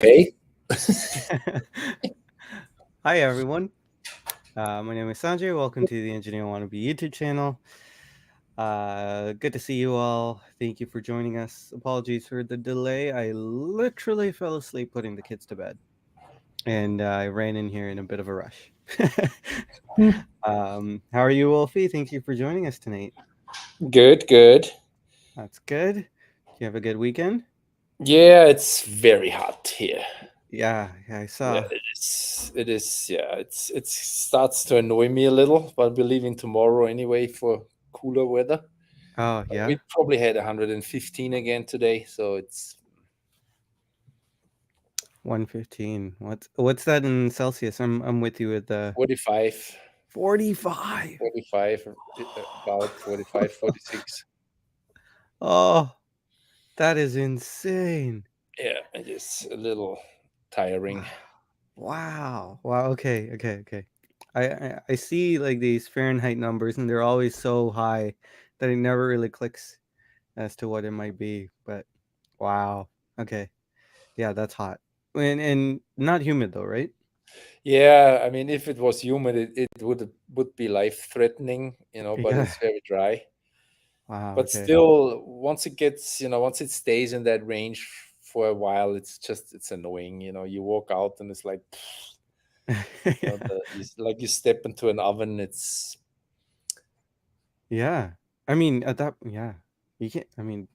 Okay. Hi everyone, my name is Sanjay. Welcome to the Engineer Wannabe YouTube channel. Good to see you all. Thank you for joining us. Apologies for the delay. I literally fell asleep putting the kids to bed, and I ran in here in a bit of a rush. How are you, Wolfie? Thank you for joining us tonight. Good, good. That's good. Do you have a good weekend? Yeah, it's very hot here. Yeah, I Yeah, saw. it is. It is. Yeah, it starts to annoy me a little, but we're leaving tomorrow anyway for cooler weather. Oh yeah, We probably had 115 again today, so it's 115. What's that in Celsius? I'm with you with the 45, 45. 45, about 45, 46. Oh, that is insane. Yeah, it is a little tiring. Wow. Wow. Okay. Okay. Okay. I see like these Fahrenheit numbers, and they're always so high that it never really clicks as to what it might be. But wow. Okay. Yeah, that's hot. And not humid though, right? Yeah, I mean, if it was humid, it would be life threatening, but Yeah. it's very dry. Wow. But Okay. still, once it gets, once it stays in that range for a while, it's annoying. You walk out and it's like, Yeah. like you step into an oven. It's Yeah. I mean, at that, yeah, you can't. I mean,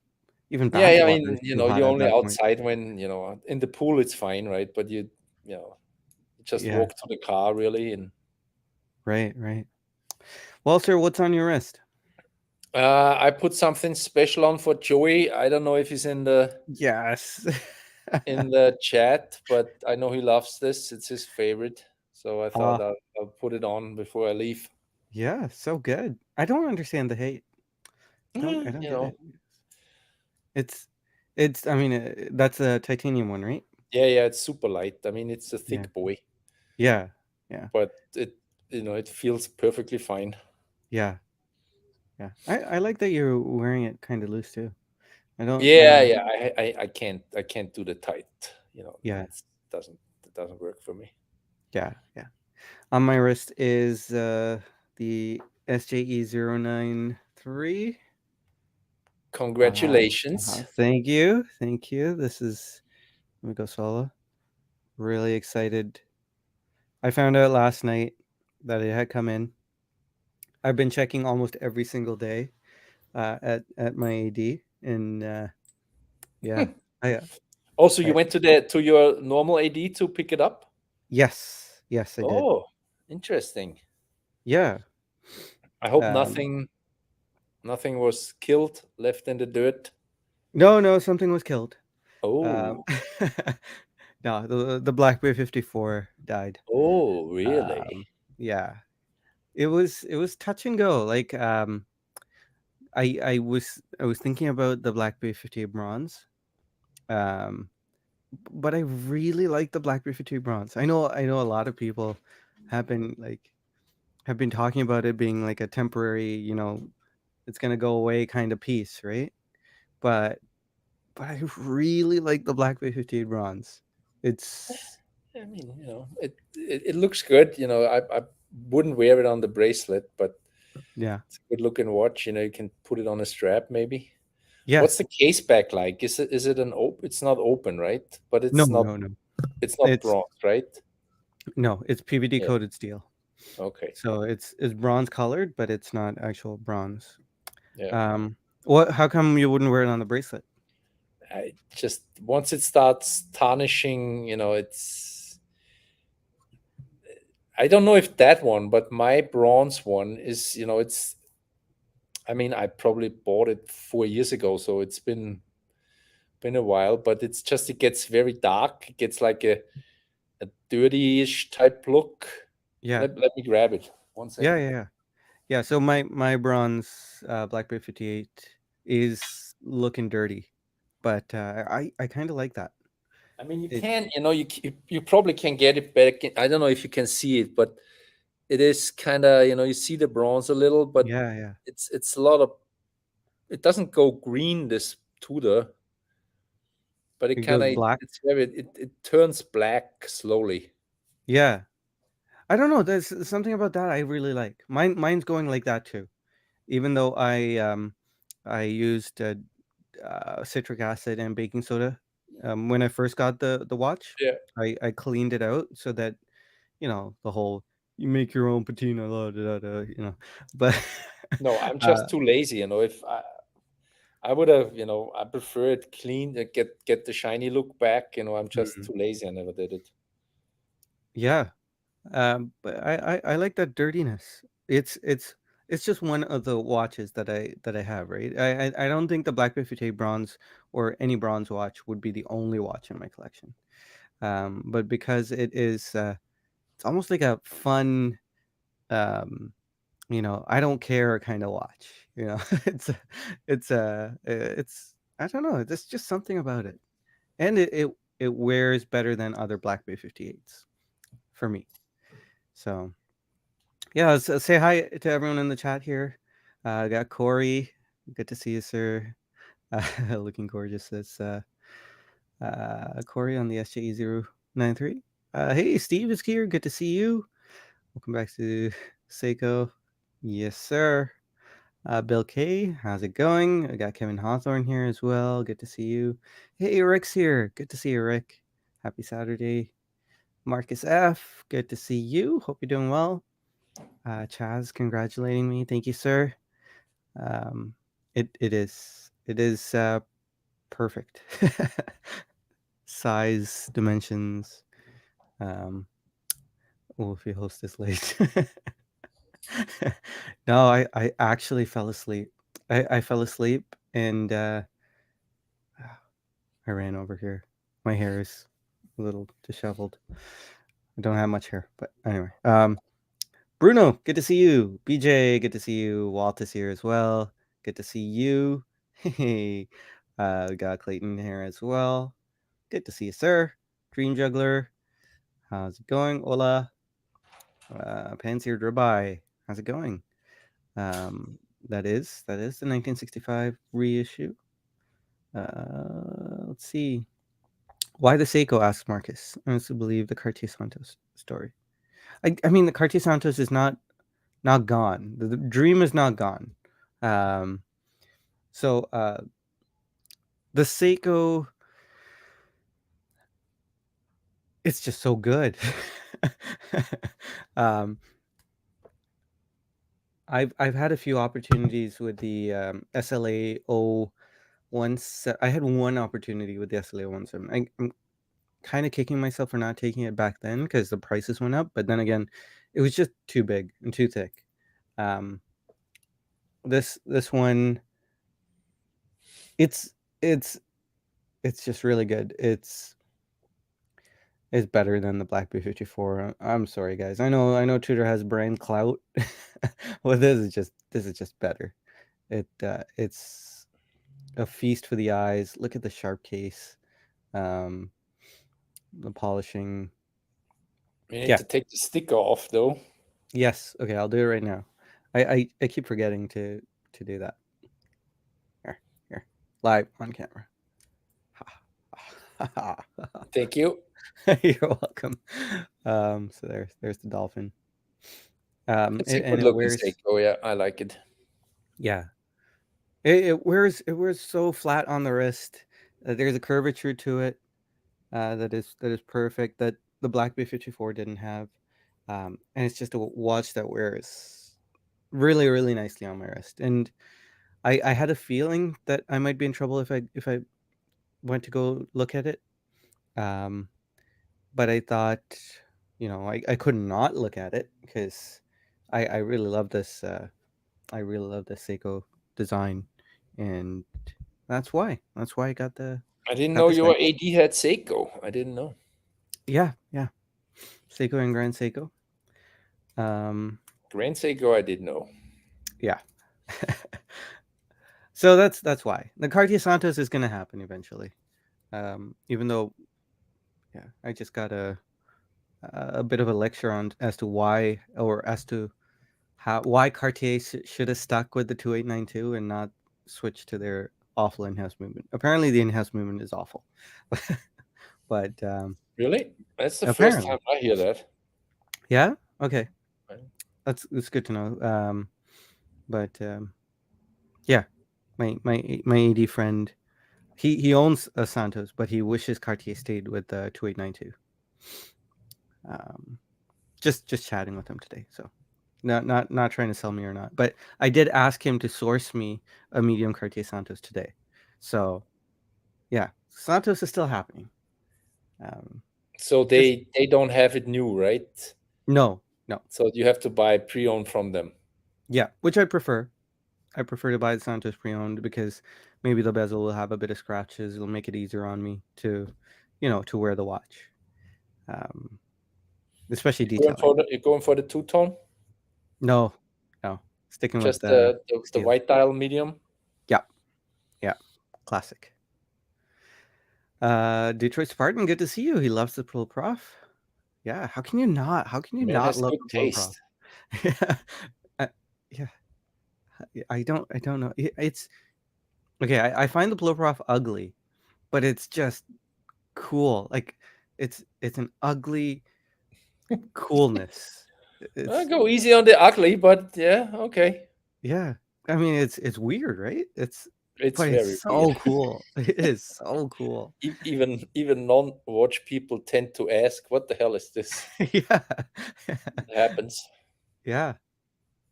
even yeah, bath I water mean, is too hot you're at only that point. outside when in the pool it's fine, right? But you know, just Yeah. walk to the car really, and Right. Right. Well, sir, what's on your wrist? I put something special on for Joey. I don't know if he's Yes. in the chat, but I know he loves this. It's his favorite. So I thought uh, I'll put it on before I leave. yeah, so good. I don't understand the hate. I Mm, don't You get know, it. It's it's I mean, that's a titanium one, right? yeah, yeah, it's super light. I mean, it's a Yeah. thick boy, Yeah. Yeah. but it feels perfectly fine. Yeah. Yeah. I like that you're wearing it kind of loose too. I don't Yeah, yeah, I can't do the tight. yeah. It doesn't work for me. Yeah. Yeah. On my wrist is the SJE093. Congratulations. Thank you. Thank you. This is let me go solo. Really excited. I found out last night that it had come in. I've been checking almost every single day at my AD, and yeah, I, Also, you I went to your normal AD to pick it up? yes I did. Oh, interesting. Yeah. I hope Um, nothing was killed, left in the dirt. no, something was killed. Um, Oh, no, the Blackberry 54 died. oh, really? Yeah, it was touch and go. Like I was thinking about the Blackberry 58 bronze. Um, but I really like the Blackberry 58 bronze. I know a lot of people have been talking about it being like a temporary, it's gonna go away kind of piece, right? But I really like the Blackberry 58 bronze. It's I mean, it looks good. I wouldn't wear it on the bracelet, but yeah. it's a good looking watch. You can put it on a strap maybe. What's the Yes. case back like? Is it an open? It's not open, right? But No, it's not no, no. it's not It's bronze, right? no, it's PVD Yeah. coated steel. Okay. So it's bronze colored, but it's not actual bronze. Yeah. Um what how come you wouldn't wear it on the bracelet? I just once it starts tarnishing, I don't know if that one, but my bronze one is, I mean, I probably bought it 4 years ago, so it's been a while, but it gets very dark. It gets like a dirty-ish type look. Yeah. Let me grab it. One Yeah, second. yeah, yeah. Yeah, so my bronze Blackberry 58 is looking dirty, but I kind of like that. I mean, you It can, you probably can get it back. I don't know if you can see it, but it is kind of, you see the bronze a little, but yeah, yeah. it's a lot of. It doesn't go green this Tudor, but it It kind goes of black. it's very it turns black slowly. Yeah. I don't know. There's something about that I really like. Mine's going like that too. Even though I used citric acid and baking soda when I first got the watch. Yeah. I cleaned it out so that the whole you make your own patina, but No, I'm uh, just too lazy. If I would have, I prefer it clean, get the shiny look back. I'm just mm, too lazy. I never did it. yeah. But I like that dirtiness. It's just one of the watches that I have, right? I don't think the Black 58 bronze or any bronze watch would be the only watch in my collection. But because it's almost like a fun, um, I don't care kind of watch. It's I don't know. There's just something about it, and it wears better than other Black Bay 58s for me. So. Yeah, say hi to everyone in the chat here. I got Corey. Good to see you, sir. Looking gorgeous. That's Corey on the SJE093. Hey, Steve is here. Good to see you. Welcome back to Seiko. Yes, sir. Bill K, how's it going? I got Kevin Hawthorne here as well. Good to see you. Hey, Rick's here. Good to see you, Rick. Happy Saturday. Marcus F, good to see you. Hope you're doing well. Chaz, congratulating me. Thank you, sir. Um, it is perfect. Size, dimensions. Um, oh, if you host this late. No, I actually fell asleep. I fell asleep and I ran over here. My hair is a little disheveled. I don't have much hair, but anyway. Bruno, good to see you. BJ, good to see you. Walt is here as well. Good to see you. Hey, we got Clayton here as well. Good to see you, sir. Dream Juggler, how's it going? Hola. Pansier Drabai, how's it going? That is the 1965 reissue. Let's see. Why the Seiko? Asks Marcus. I also believe the Cartier Santos story. I mean, the Cartier Santos is not gone. The dream is not gone. Um, so the Seiko, it's just so good. um, I've had a few opportunities with the SLA 017. I had one opportunity with the SLA 017. I'm kind of kicking myself for not taking it back then because the prices went up. But then again, it was just too big and too thick. Um, this one, it's it's it's just really good. It's better than the Black B54. I'm sorry, guys. I know Tudor has brand clout. Well, this is just better. It's a feast for the eyes. Look at the sharp case, um, the polishing. You need Yeah. to take the sticker off, though. Yes. Okay, I'll do it right now. I keep forgetting to do that. Here, live on camera. Thank you. You're welcome. So there's the dolphin. It's a And good it looking wears, Seiko. Yeah, I like it. yeah, it wears so flat on the wrist. There's a curvature to it that is perfect that the Black B54 didn't have, and it's just a watch that wears really really nicely on my wrist. And I had a feeling that I might be in trouble if I went to go look at it, um, but I thought I could not look at it because I really love this. I really love the Seiko design, and that's why I I didn't got know this guy. your AD had Seiko. I didn't know. Yeah, yeah, Seiko and Grand Seiko. Um, Grand Seiko, I did know. yeah. So that's why the Cartier Santos is gonna happen eventually. Even though, yeah, I just got a bit of a lecture on as to why or as to how why Cartier should have stuck with the 2892 and not switch to their awful in-house movement. Apparently, the in-house movement is awful, but Really? That's the first time apparently, I hear that. yeah. Okay, that's good to know. But yeah, my AD friend, he owns a Santos, but he wishes Cartier stayed with the 2892. Um, just chatting with him today, so not trying to sell me or not, but I did ask him to source me a medium Cartier Santos today. So yeah, Santos is still happening. Um, So just they don't have it new, right? no, no, So you have to buy pre-owned from them. yeah, which I prefer. I prefer to buy the Santos pre-owned because maybe the bezel will have a bit of scratches. It'll make it easier on me to, to wear the watch, um, especially detailing. You're going for the two-tone? No, no, sticking with Just the the steel. white dial medium? Yeah, yeah, classic. Detroit Spartan, good to see you. He loves the Pro Prof. Yeah, how can you not? How can you Man not has love good the Pro Prof? taste. Yeah, uh, yeah. I don't know. It's okay. I find the Pro Prof ugly, but it's just cool. Like it's an ugly coolness. It's Go easy on the ugly, but yeah, okay. yeah. I mean, it's weird, right? It's But very it's weird. so cool. It is so cool. Even non-watch people tend to ask, "What the hell is this?" Yeah, It happens. yeah.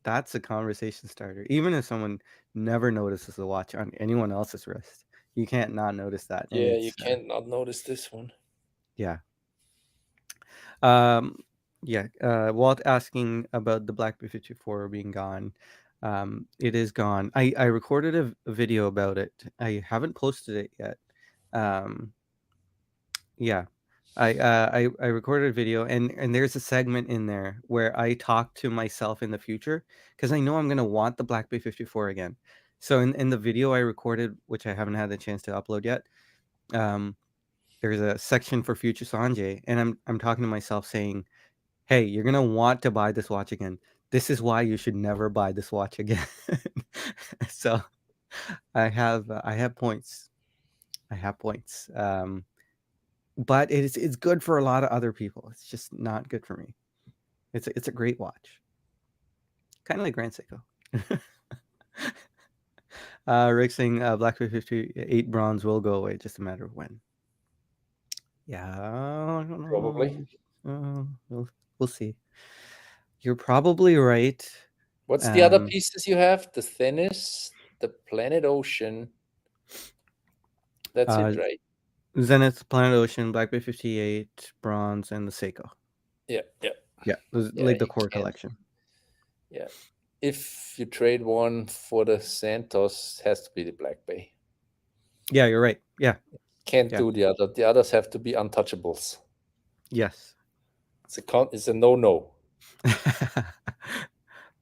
That's a conversation starter. Even if someone never notices the watch on anyone else's wrist, you can't not notice that. And Yeah, you it's can't not notice this one. yeah. Um, yeah. Walt asking about the Black B54 being gone. It is gone. I recorded a video about it. I haven't posted it yet. Um, yeah. I recorded a video, and there's a segment in there where I talk to myself in the future because I know I'm gonna want the Black Bay 54 again. So in the video I recorded, which I haven't had the chance to upload yet, um, there's a section for future Sanjay, and I'm talking to myself saying, "Hey, you're gonna want to buy this watch again. This is why you should never buy this watch again." So I have points. I have points. But it's good for a lot of other people. It's just not good for me. It's a great watch, kind of like Grand Seiko. Rick saying Black 58 bronze will go away, just a matter of when. Yeah, I don't Probably. know. We'll see. You're probably right. What's the other Um, pieces you have? The Thenis, the Planet Ocean. That's uh, it, right? Zenith, Planet Ocean, Black Bay 58, bronze, and the Seiko. Yeah, yeah, Yeah, yeah. like the You core can't. collection. Yeah. If you trade one for the Santos, it has to be the Black Bay. Yeah, you're right. Yeah, Can't yeah, do the other. The others have to be untouchables. yes. It's a no-no.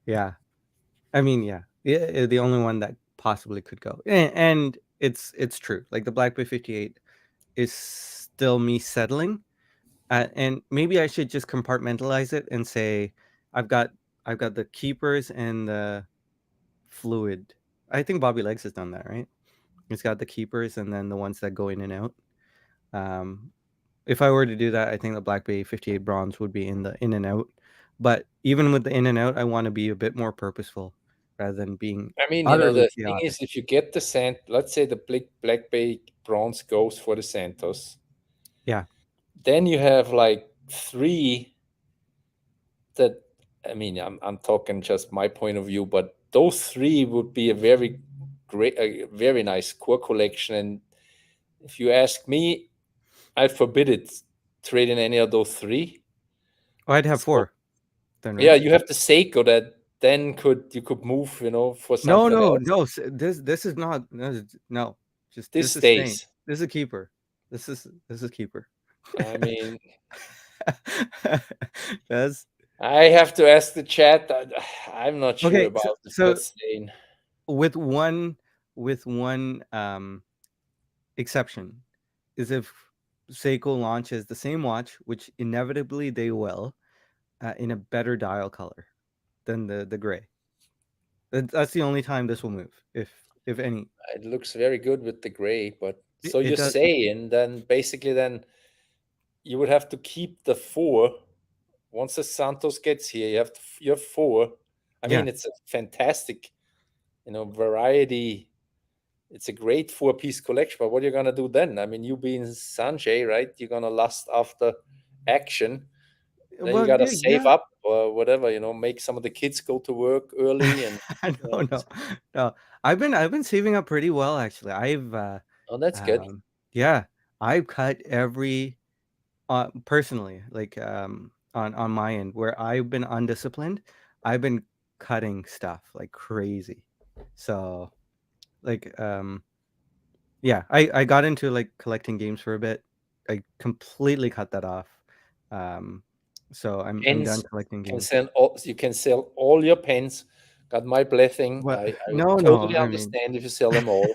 Yeah. I mean, yeah, yeah, the only one that possibly could go, and it's true. Like the Black Bay 58 is still me settling, and maybe I should just compartmentalize it and say I've got I've got the keepers and the fluid. I think Bobby Legs has done that, right? He's got the keepers and then the ones that go in and out. Um, if I were to do that, I think the Black Bay 58 bronze would be in the in and out. But even with the in and out, I want to be a bit more purposeful rather than being I mean, utterly the thing chaotic. is, if you get the let's say the Black Bay bronze goes for the Santos, Yeah. then you have like three that, I mean, I'm talking just my point of view, but those three would be a very nice core collection. And if you ask me, I forbid it trading any of those three. Oh, I'd have So four then, yeah, right? you have the Seiko that then you could move, for No, something no, else. no. This is not no. Just This this is staying. stays. This is a keeper. This is keeper. I mean, That's I have to ask the chat. I'm not sure okay. So, about if so that's staying. with one with one exception is if Seiko launches the same watch, which inevitably they will, in a better dial color than the gray. That's the only time this will move. if any. It looks very good with the gray, but so It you're does. saying then basically then you would have to keep the four. Once the Santos gets here, you have four. I Yeah. mean, it's a fantastic, variety. It's a great four-piece collection. But what are you gonna do then? I mean, you being Sanjay, right? You're gonna lust after action. Then you Well, gotta yeah, save yeah. up or whatever. Make some of the kids go to work early, and you No, know. no, no. I've been saving up pretty well actually. Oh, that's good. Um, yeah, I've cut every personally, like on my end where I've been undisciplined. I've been cutting stuff like crazy. So like yeah, I got into like collecting games for a bit. I completely cut that off. Um, so I'm done Pens collecting can games. sell all. You can sell all your pens. Got my blessing. What? I would No, no. totally I mean, understand if you sell them all,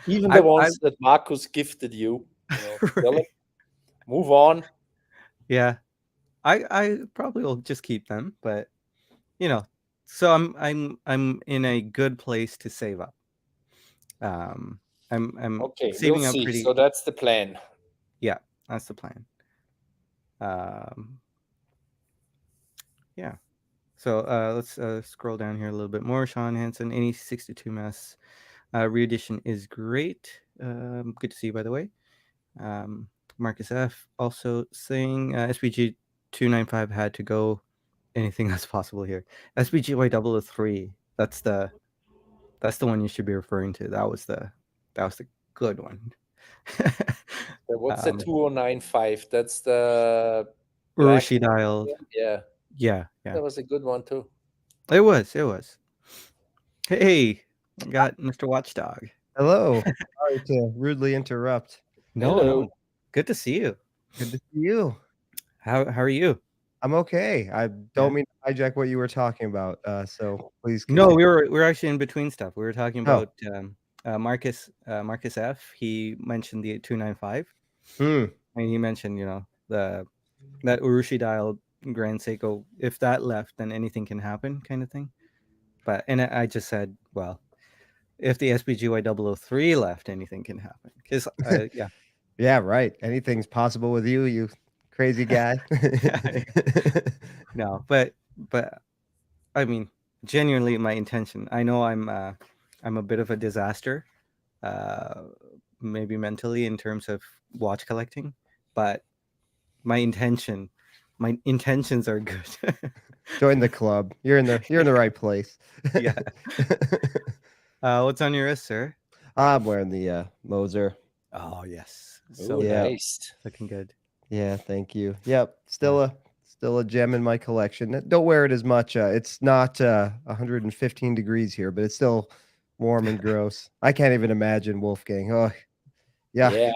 even the I ones that Marcus gifted you. Sell them. Move on. yeah. I probably will just keep them, but you know, so I'm in a good place to save up. Um, I'm Okay, we'll saving up see. pretty. So that's the plan. Yeah, that's the plan. Um, yeah. So let's scroll down here a little bit more. Sean Hansen, any 62 mass reedition is great. Good to see you, by the way. Um, Marcus F also saying SPG 295 had to go. Anything that's possible here. SPGY003. That's the one you should be referring to. That was the good one. So what's the um, 2095? That's the black Urushi one. dialed. Yeah, Yeah, yeah. that was a good one too. It was. Hey, we got Mr. Watchdog. Hello. Sorry to rudely interrupt. No, Hello. no. Good to see you. Good to see you. How are you? I'm okay. I Yeah. don't mean to hijack what you were talking about, so please No, continue. we were actually in between stuff. We were talking Oh, about Marcus F. He mentioned the 295, hmm. and he mentioned the that Urushi dialed Grand Seiko. If that left, then anything can happen, kind of thing. But and I just said, well, if the SBGY003 left, anything can happen. Because yeah, Yeah, right. Anything's possible with you, you crazy guy. no, but I mean, genuinely, my intention. I know I'm a bit of a disaster, uh, maybe mentally in terms of watch collecting, but my intentions are good. Join the club. You're in the right place. Yeah. What's on your wrist, sir? I'm wearing the Moser. Oh yes, Oh, so Yeah. good, nice. looking good. Yeah, thank you. Yep, Yeah. still a gem in my collection. Don't wear it as much. It's not 115 degrees here, but it's still warm and gross. I can't even imagine Wolfgang. Oh, yuck. Yeah,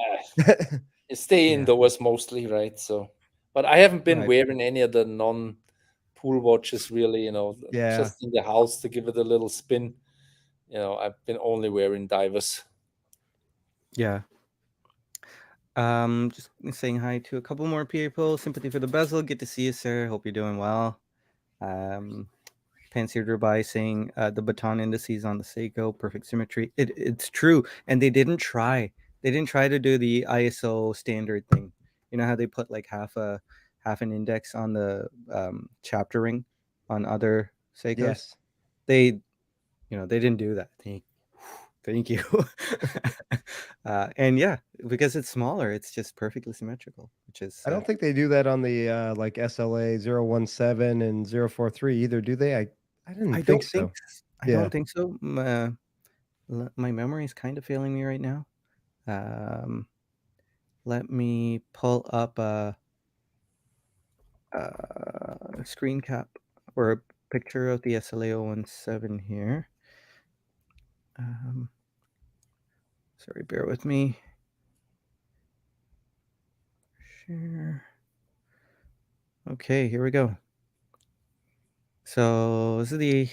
you stay Yeah. indoors mostly, right? So, but I haven't been Right. wearing any of the non-pool watches really. Yeah, Just in the house to give it a little spin. I've been only wearing divers. Yeah. Just saying hi to a couple more people. Sympathy for the bezel. Good to see you, sir. Hope you're doing well. Um, Pansier Derby saying the baton indices on the Seiko, perfect symmetry. It's true, and they didn't try. They didn't try to do the ISO standard thing. You know how they put like half an index on the chapter ring on other Seikos. yes. They didn't do that. Thank you. And yeah, because it's smaller, it's just perfectly symmetrical, which is I don't think they do that on the like SLA 017 and 043 either, do they? I didn't I think don't think so. I Yeah. don't think so. My memory is kind of failing me right now. Um, Let me pull up a screen cap or a picture of the SLA 017 here. Um, Sorry, bear with me. Share. Okay, here we go. So this is the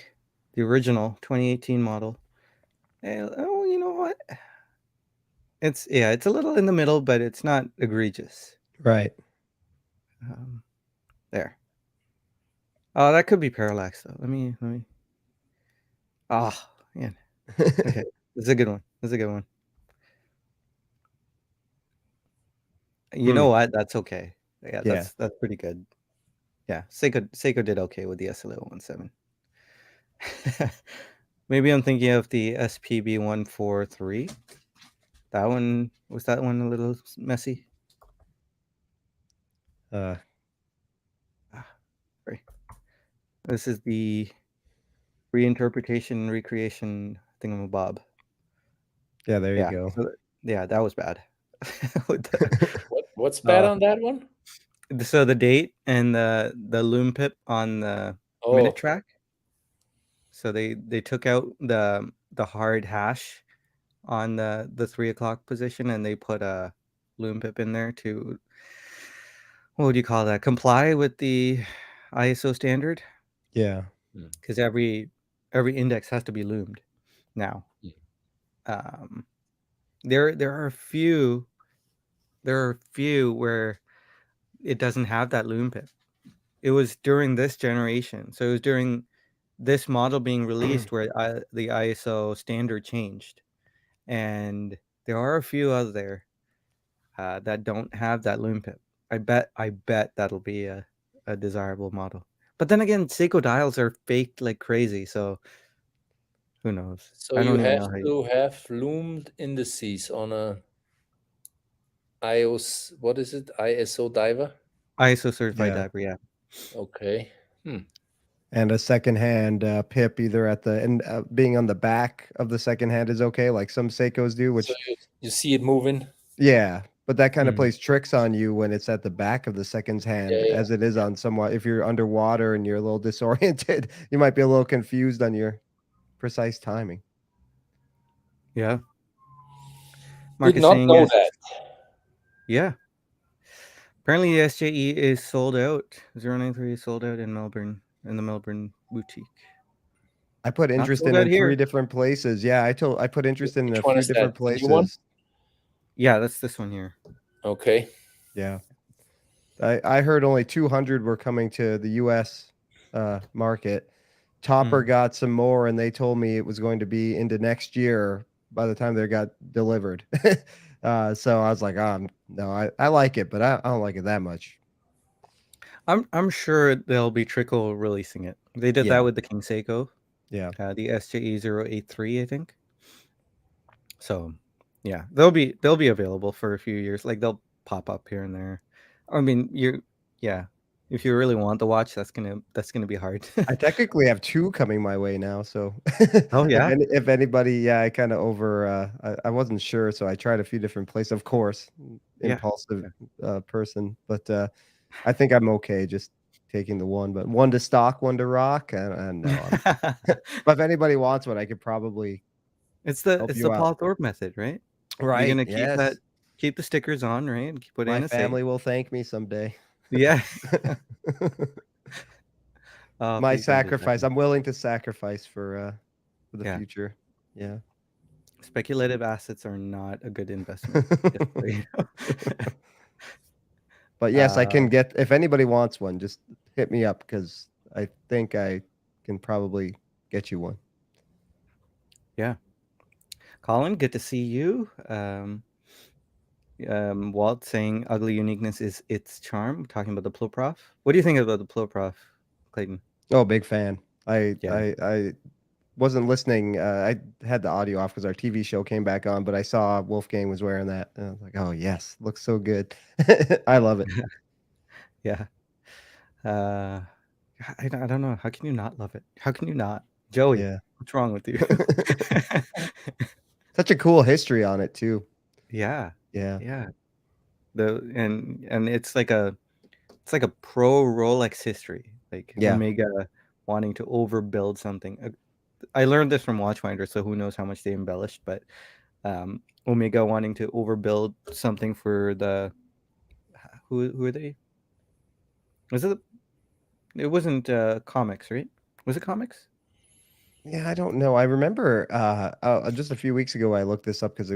original 2018 model. Oh, you know what? It's a little in the middle, but it's not egregious. Right. Um, there. Oh, that could be parallax though. Let me. Oh, man. Okay. This is a good one. This is a good one. You Hmm. know what? That's okay. Yeah, Yeah. that's pretty good. Yeah, Seiko did okay with the SLO17. Maybe I'm thinking of the SPB143. That one was that one a little messy. Uh, Ah, sorry. This is the reinterpretation recreation thingamabob. yeah, there you Yeah. go. So yeah, that was bad. With the, What's bad uh, on that one? so the date and the loom pip on the minute Oh, track. So they took out the hard hash on the 3 o'clock position, and they put a loom pip in there to, what would you call that? Comply with the ISO standard, Yeah. because every index has to be loomed now. Mm. Um, there are a few where it doesn't have that loom pip. It was during this generation, so it was during this model being released where the ISO standard changed, and there are a few out there that don't have that loom pip. I bet that'll be a desirable model. But then again, Seiko dials are faked like crazy, so who knows? so I you don't even have know how to have loomed indices on a IOS, what is it? ISO diver? ISO certified Yeah. diver. Yeah, Okay. Hmm. And a secondhand pip either at the and being on the back of the second hand is okay, like some Seikos do, So which you see it moving? yeah, but that kind of Mhm. plays tricks on you when it's at the back of the second Yeah, hand, yeah. as it is on somewhat. If you're underwater and you're a little disoriented, you might be a little confused on your precise timing. Yeah. Did Mark is not saying know yes. that. Yeah. Apparently, the SJE is sold out. 093 is sold out in Melbourne, in the Melbourne boutique. I put Not interest sold in out 3 here. different places. Yeah, I put interest in Which a one few is that? different The new one? places. Yeah, that's this one here. Okay. Yeah. I heard only 200 were coming to the US market. Topper got some more, and they told me it was going to be into next year by the time they got delivered. So I was like, no, I like it, but I don't like it that much. I'm sure they'll be trickle releasing it. They did that Yeah. with the King Seiko, Yeah. the SJE083, I think. So, yeah, they'll be available for a few years. Like they'll pop up here and there. I mean, yeah. If you really want the watch, that's gonna be hard. I technically have 2 coming my way now, so Oh yeah, if anybody, yeah, I kinda I wasn't sure, so I tried a few different places, of course, yeah. impulsive, person, but, I think I'm okay just taking the one, but one to stock, one to rock, and no, but if anybody wants one, I could probably It's the help it's the you out. Paul Thorpe method, right? You're Right, gonna yes. keep the stickers on, right? And put it My in a safe. family will thank me someday. Yeah. Oh, My please don't do that. sacrifice, I'm willing to sacrifice for the Yeah. future. Yeah. Speculative assets are not a good investment. Just so you know. But yes, I can get if anybody wants one, just hit me up because I think I can probably get you one. Yeah. Colin, good to see you. Walt saying ugly uniqueness is its charm. Talking about the Ploprof. What do you think about the Ploprof, Clayton? Oh, big fan. Yeah. I wasn't listening. I had the audio off because our TV show came back on, but I saw Wolfgang was wearing that, and I was like, "Oh yes, looks so good." I love it. Yeah. Uh, I don't know. How can you not love it? How can you not? Joey, Yeah, what's wrong with you? such a cool history on it too. Yeah. Yeah, Yeah. And it's like a pro Rolex history. Like yeah. Omega wanting to overbuild something. I learned this from Watchfinder, so who knows how much they embellished, but Omega wanting to overbuild something for the who are they? Was it? It wasn't comics, right? Was it comics? Yeah, I don't know. I remember just a few weeks ago I looked this up because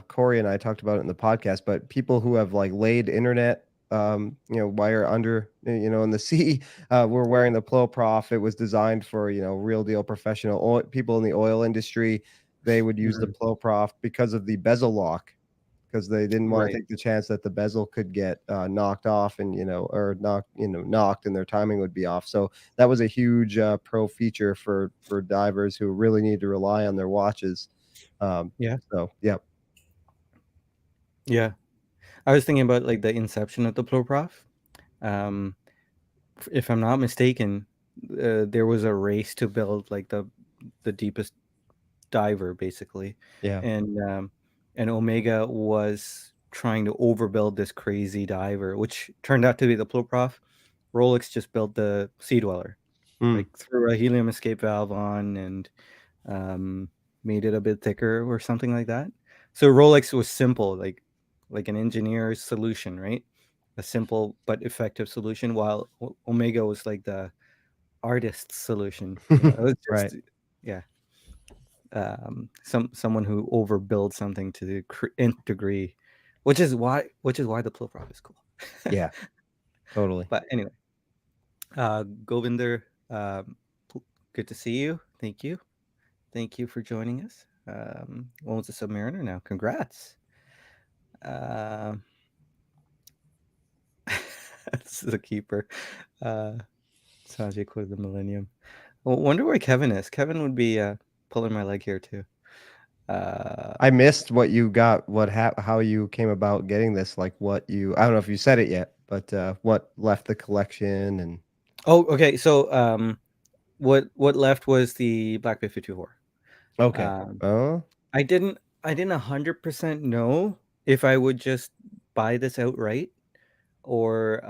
Corey and I talked about it in the podcast. But people who have like laid internet, wire under, in the sea, were wearing the Plo Prof. It was designed for real deal professional people in the oil industry. they would use the Mhm. Ploprof because of the bezel lock, because they didn't want Right. to take the chance that the bezel could get knocked off and or knocked and their timing would be off. So that was a huge pro feature for divers who really need to rely on their watches. Yeah. So yeah. Yeah. I was thinking about like the inception of the Ploprof. Um, if I'm not mistaken, there was a race to build like the deepest diver, basically, Yeah. and Omega was trying to overbuild this crazy diver, which turned out to be the Ploprof. Rolex just built the Sea Dweller, Mm, like threw a helium escape valve on and um, made it a bit thicker or something like that. So Rolex was simple, like an engineer's solution, right? A simple but effective solution, while Omega was like the artist's solution. It was right. just, yeah, someone who overbuilds something to the nth degree, which is why the Ploprof is cool. Yeah. Totally. But anyway, Govinder, good to see you. Thank you for joining us. One was a Submariner now. Congrats. Um, this is a keeper. Sanjay quoted the Millennium. Well, wonder where Kevin is. Kevin would be pulling my leg here too. I missed what you got, how you came about getting this, like what you, I don't know if you said it yet, but what left the collection and Oh, okay. So, what left was the Black Bay 54. okay. Um, Oh, I didn't 100% know if I would just buy this outright or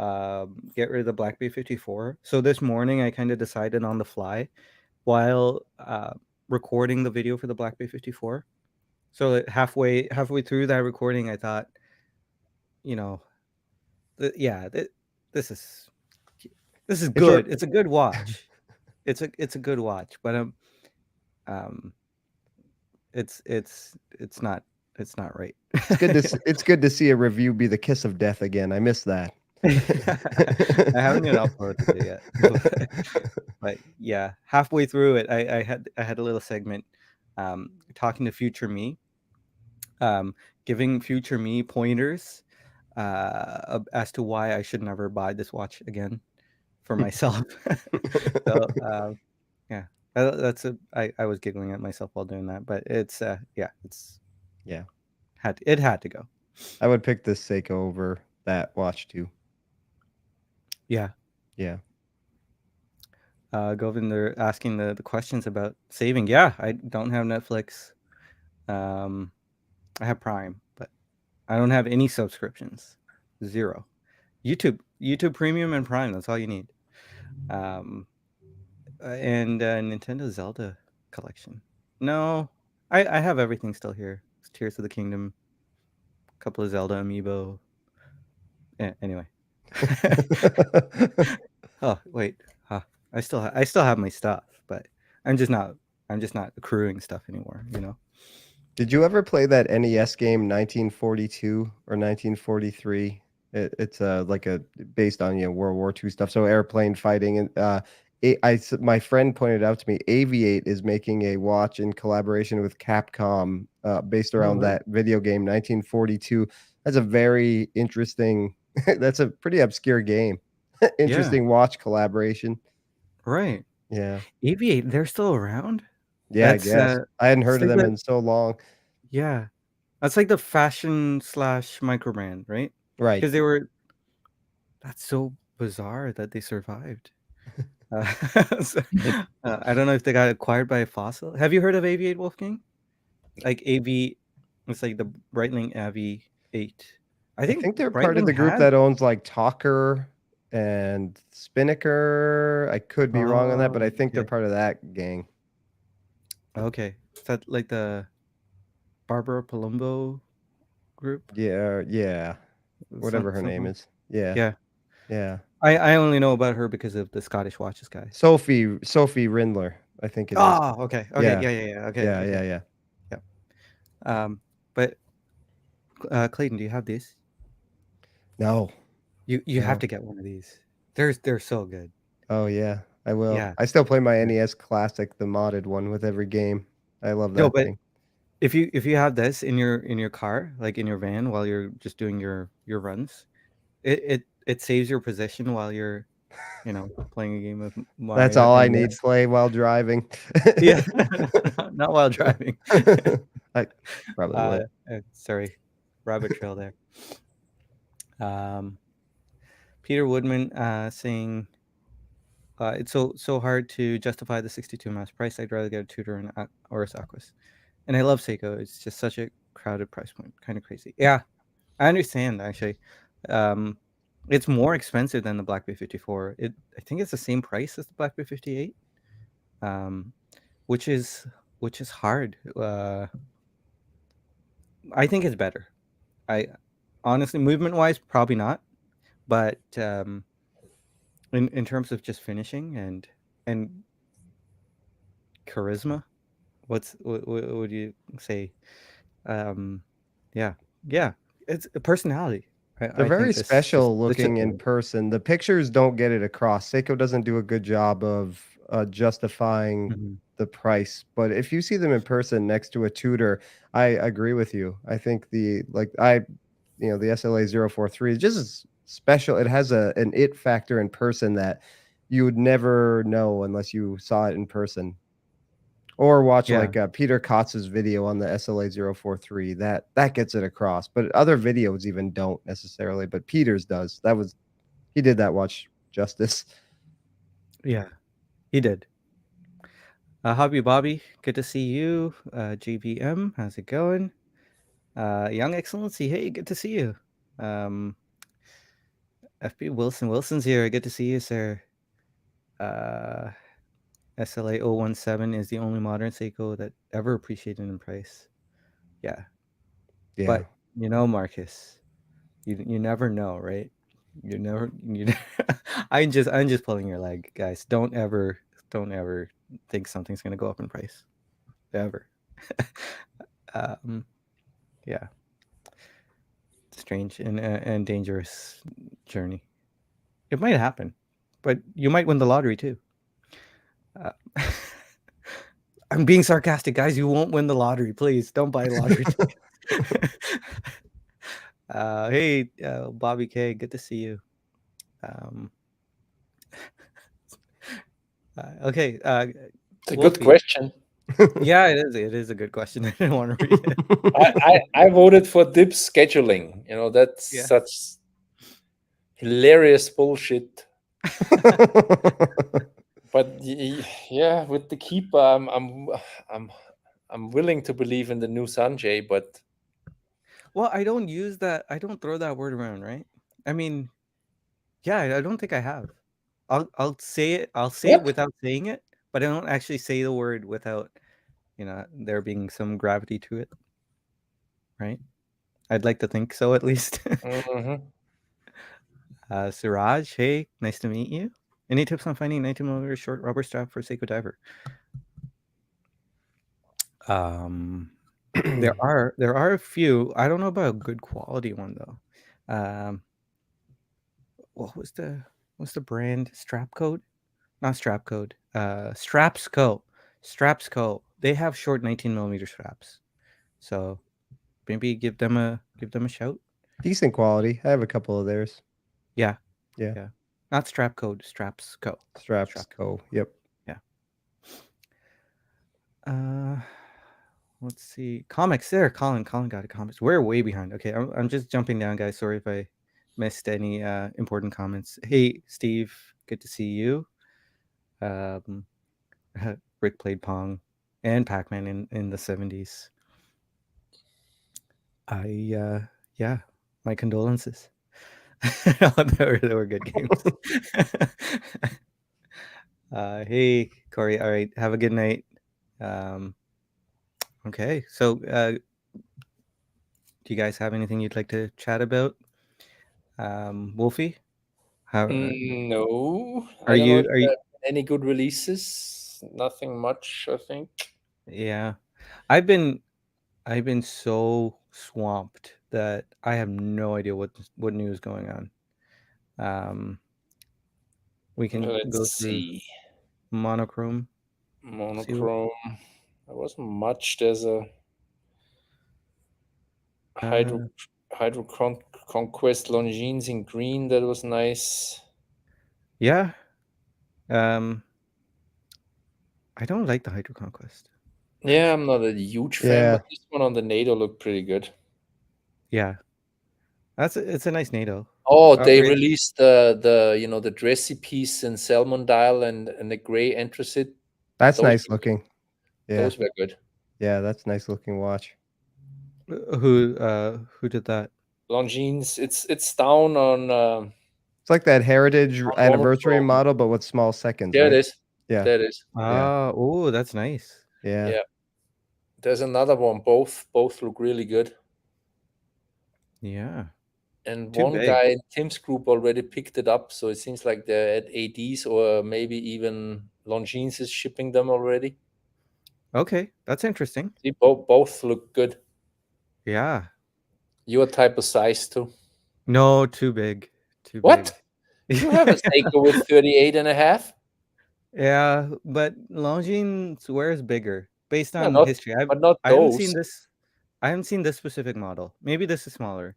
get rid of the Black Bay 54. So this morning I kind of decided on the fly while recording the video for the Black Bay 54. So halfway through that recording, I thought, you know, yeah, this is it's a good. It's a good watch. It's a good watch, but um, it's not right. it's good to see a review be the kiss of death again. I miss that. I haven't even uploaded it yet, but yeah, halfway through it, I had a little segment talking to future me, giving future me pointers as to why I should never buy this watch again for myself. So yeah, I was giggling at myself while doing that, but it's yeah, Yeah. it had to go. I would pick this Seiko over that watch too. Yeah. Yeah. Govin, they're asking the questions about saving. Yeah, I don't have Netflix. I have Prime, but I don't have any subscriptions. Zero. YouTube Premium and Prime. That's all you need. And Nintendo Zelda collection. No, I have everything still here. It's Tears of the Kingdom, a couple of Zelda amiibo. Anyway. Oh wait, I still have my stuff, but I'm just not accruing stuff anymore. Did you ever play that NES game 1942 or 1943? It's like a based on World War II stuff. So airplane fighting and my friend pointed out to me, Aviate is making a watch in collaboration with Capcom based Oh, around really? that video game 1942. That's a very interesting. That's a pretty obscure game. Yeah, Interesting watch collaboration. right. Yeah. Aviate, they're still around. Yeah, I That's guess. I hadn't it's heard of like them the in so long. yeah, that's like the fashion slash micro brand, right? Right. Because they were. That's so bizarre that they survived. Uh, so, I don't know if they got acquired by a fossil. Have you heard of Aviate, Wolfgang? Like AV, it's like the Breitling AV8. I I think think they're part of Breitling the group had. that owns like Talker and Spinnaker. I could be wrong on that, but I Oh, think they're okay. part of that gang. Okay. Is that like the Barbara Palumbo group? Yeah, yeah. Whatever her name Something. is. Yeah, Yeah. yeah. I only know about her because of the Scottish Watches guy. Sophie Rindler, I think it is. Oh, okay. Okay. Yeah, Yeah. Okay. yeah, yeah, Okay. yeah. Yeah. But Clayton, do you have these? No, You have no. to get one of these. They're so good. Oh yeah, I will. Yeah. I still play my Yeah. NES Classic, the modded one with every game. I love No, that but thing. if you have this in your car, like in your van, while you're just doing your runs, it saves your position while you're playing a game of That's Mario all I need. NES. Play while driving. Yeah, not while driving. I probably would. Sorry, rabbit trail there. Um, Peter Woodman saying it's so hard to justify the 62 mass price. I'd rather get a tutor or a Aquas. And I love Seiko. It's just such a crowded price point. Kind of crazy. Yeah, I understand actually. Um, it's more expensive than the Black Bay 54. I think it's the same price as the Black Bay 58. Um, which is hard. I think it's better. I honestly, movement wise, probably not, but in terms of just finishing and charisma, what would you say? Um, yeah, yeah, it's a personality. They're I very think special this just looking in person. The pictures don't get it across. Seiko doesn't do a good job of justifying Mhm. the price, but if you see them in person next to a tutor, I agree with you. I think the SLA 043 is just as special. It has an it factor in person that you would never know unless you saw it in person. Or watch Yeah, like Peter Kotz's video on the SLA 043. That gets it across, but other videos even don't necessarily. But Peter's does. He did that watch justice. yeah, he did. Hobby Bobby, good to see you. GBM, how's it going? Young Excellency, hey, good to see you. Um, FB Wilson's here. Good to see you, sir. Uh, SLA 017 is the only modern Seiko that ever appreciated in price. Yeah, Yeah. but Marcus, you never know, right? I'm just pulling your leg, guys. Don't ever think something's gonna go up in price, ever. um, yeah, strange and dangerous journey. It might happen, but you might win the lottery too. Uh, I'm being sarcastic, guys. You won't win the lottery. Please don't buy lottery tickets. Hey, Bobby K, good to see you. Um, okay, It's a good Wolfie. question. Yeah, it is. It is a good question. I didn't want to read it. I voted for dip scheduling. That's Yeah. such hilarious bullshit. But yeah, with the keeper, I'm I'm willing to believe in the new Sanjay, but Well, I don't use that. I don't throw that word around, right? I mean, yeah, I don't think I have. I'll say it. I'll say it what? without saying it, but I don't actually say the word without there being some gravity to it, right? I'd like to think so, at least. Mhm. Siraj, hey, nice to meet you. Any tips on finding 19mm short rubber strap for Seiko Diver? Um, there are a few. I don't know about a good quality one though. What was the brand? Strap Code? Not Strap Code. Straps Co. Straps Co. They have short 19mm straps. So maybe give them a shout. Decent quality. I have a couple of theirs. Yeah, Yeah. yeah. Not Strap Code. Straps Co. Straps Strap. Co. Yep. Yeah. Uh, let's see. Comics there. Colin got a comics. We're way behind. Okay, I'm just jumping down, guys. Sorry if I missed any important comments. Hey, Steve. Good to see you. Um, Rick played Pong and Pac-Man in the 70s. Yeah, my condolences. They were good games. Hey, Corey. All right, have a good night. Um, okay, so do you guys have anything you'd like to chat about? Wolfie, how No, are I don't know if you? Are there you? have been any good releases. Nothing much, I think. Yeah, I've been I've been so swamped that I have no idea what news is going on. Um, we can Let's go through see. monochrome. See what. Monochrome. There wasn't much. There's a Hydro Uh, Hydro Conquest Longines in green. That was nice. yeah. Um, I don't like the Hydro Conquest. Yeah, I'm not a huge fan, Yeah, but this one on the NATO looked pretty good. Yeah, it's a nice NATO. Oh, they Upgrade. released the dressy piece in salmon dial and the gray anthracite. that's Those nice looking. Yeah, those were good. yeah, that's nice looking watch. Who did that? Longines, it's down It's like that heritage on anniversary monochrome. model, but with small seconds, There it right? is. Yeah, There it is. yeah, Oh, that's nice. yeah. Yeah. There's another one. Both look really good. Yeah, And too one big. guy in Tim's group already picked it up, so it seems like they're at ADs or maybe even Longines is shipping them already. Okay, that's interesting. See, both look good. Yeah. Your type of size too. No, too big. Too big. What? You have a Seiko with 38 and a half? Yeah, but Longines wears bigger based No, on not history. but not I haven't seen those. this. I haven't seen this specific model. Maybe this is smaller.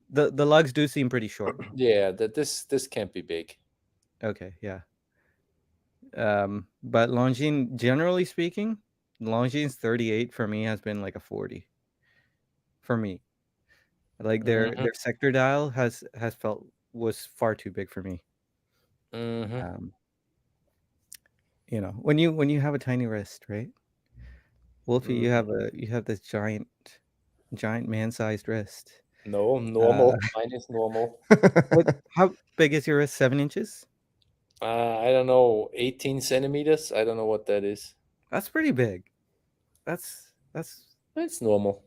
The lugs do seem pretty short. Yeah, that this can't be big. Okay, yeah. But Longines, generally speaking, Longines 38 for me has been like a 40 for me. Like Hmm. their sector dial has felt was far too big for me. Hmm. Um, when you have a tiny wrist, right? Wolfie, you have this giant man-sized wrist. No, Uh, normal. Mine is normal. what? How big is your wrist? 7 inches? I don't know, 18 centimeters. I don't know what that is. That's pretty big. That's It's normal.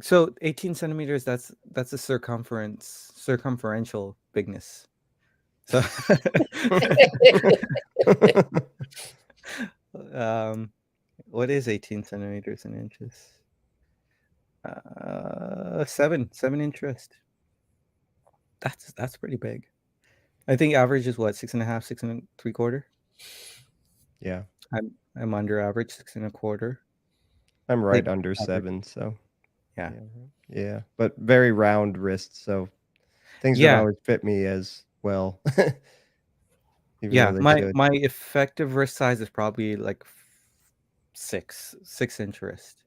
so 18 centimeters. That's a circumferential bigness. So, um, what is 18 centimeters in inches? 7 inch wrist. That's pretty big. I think average is what, 6.5, 6 and 3/4. Yeah, I'm under average, 6 1/4. I'm right Like under average. 7, so Yeah. yeah, yeah. But very round wrists, so things don't Yeah. always fit me as well, even Yeah. though they My should. my effective wrist size is probably like 6 inch wrist.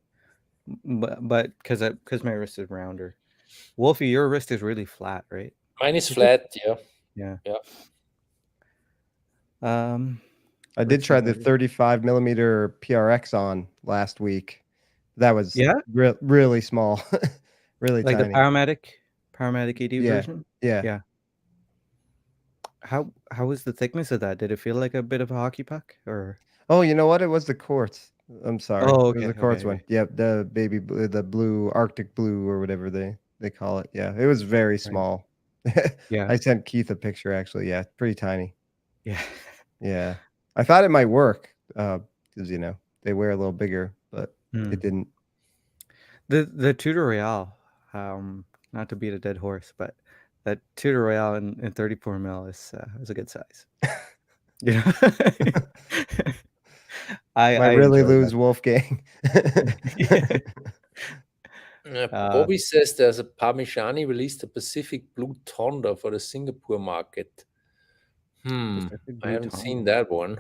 But because my wrist is rounder. Wolfie, your wrist is really flat, right? Mine is Is it? flat, yeah. Yeah. Yeah. Um, I did wrist and try the body. 35 millimeter PRX on last week. That was Yeah, really small, really like the tiny. Powermatic AD Yeah, version. yeah. Yeah. How was the thickness of that? Did it feel like a bit of a hockey puck or? Oh, you know what? It was the quartz. I'm sorry. Oh, It was okay, the quartz okay. one. Yep, the baby blue, the blue, Arctic blue, or whatever they call it. Yeah, it was very Right. small. Yeah. I sent Keith a picture actually. Yeah, pretty tiny. Yeah. Yeah, I thought it might work because they wear a little bigger, but it Hmm. didn't. The Tudor Royale, not to beat a dead horse, but that Tudor Royale in 34 mil is a good size. You know, Might I really enjoy lose that. Wolfgang. Uh, Bobby says there's a Parmigiani released a Pacific Blue Tonda for the Singapore market. Pacific I Blue haven't seen Tonga. that one.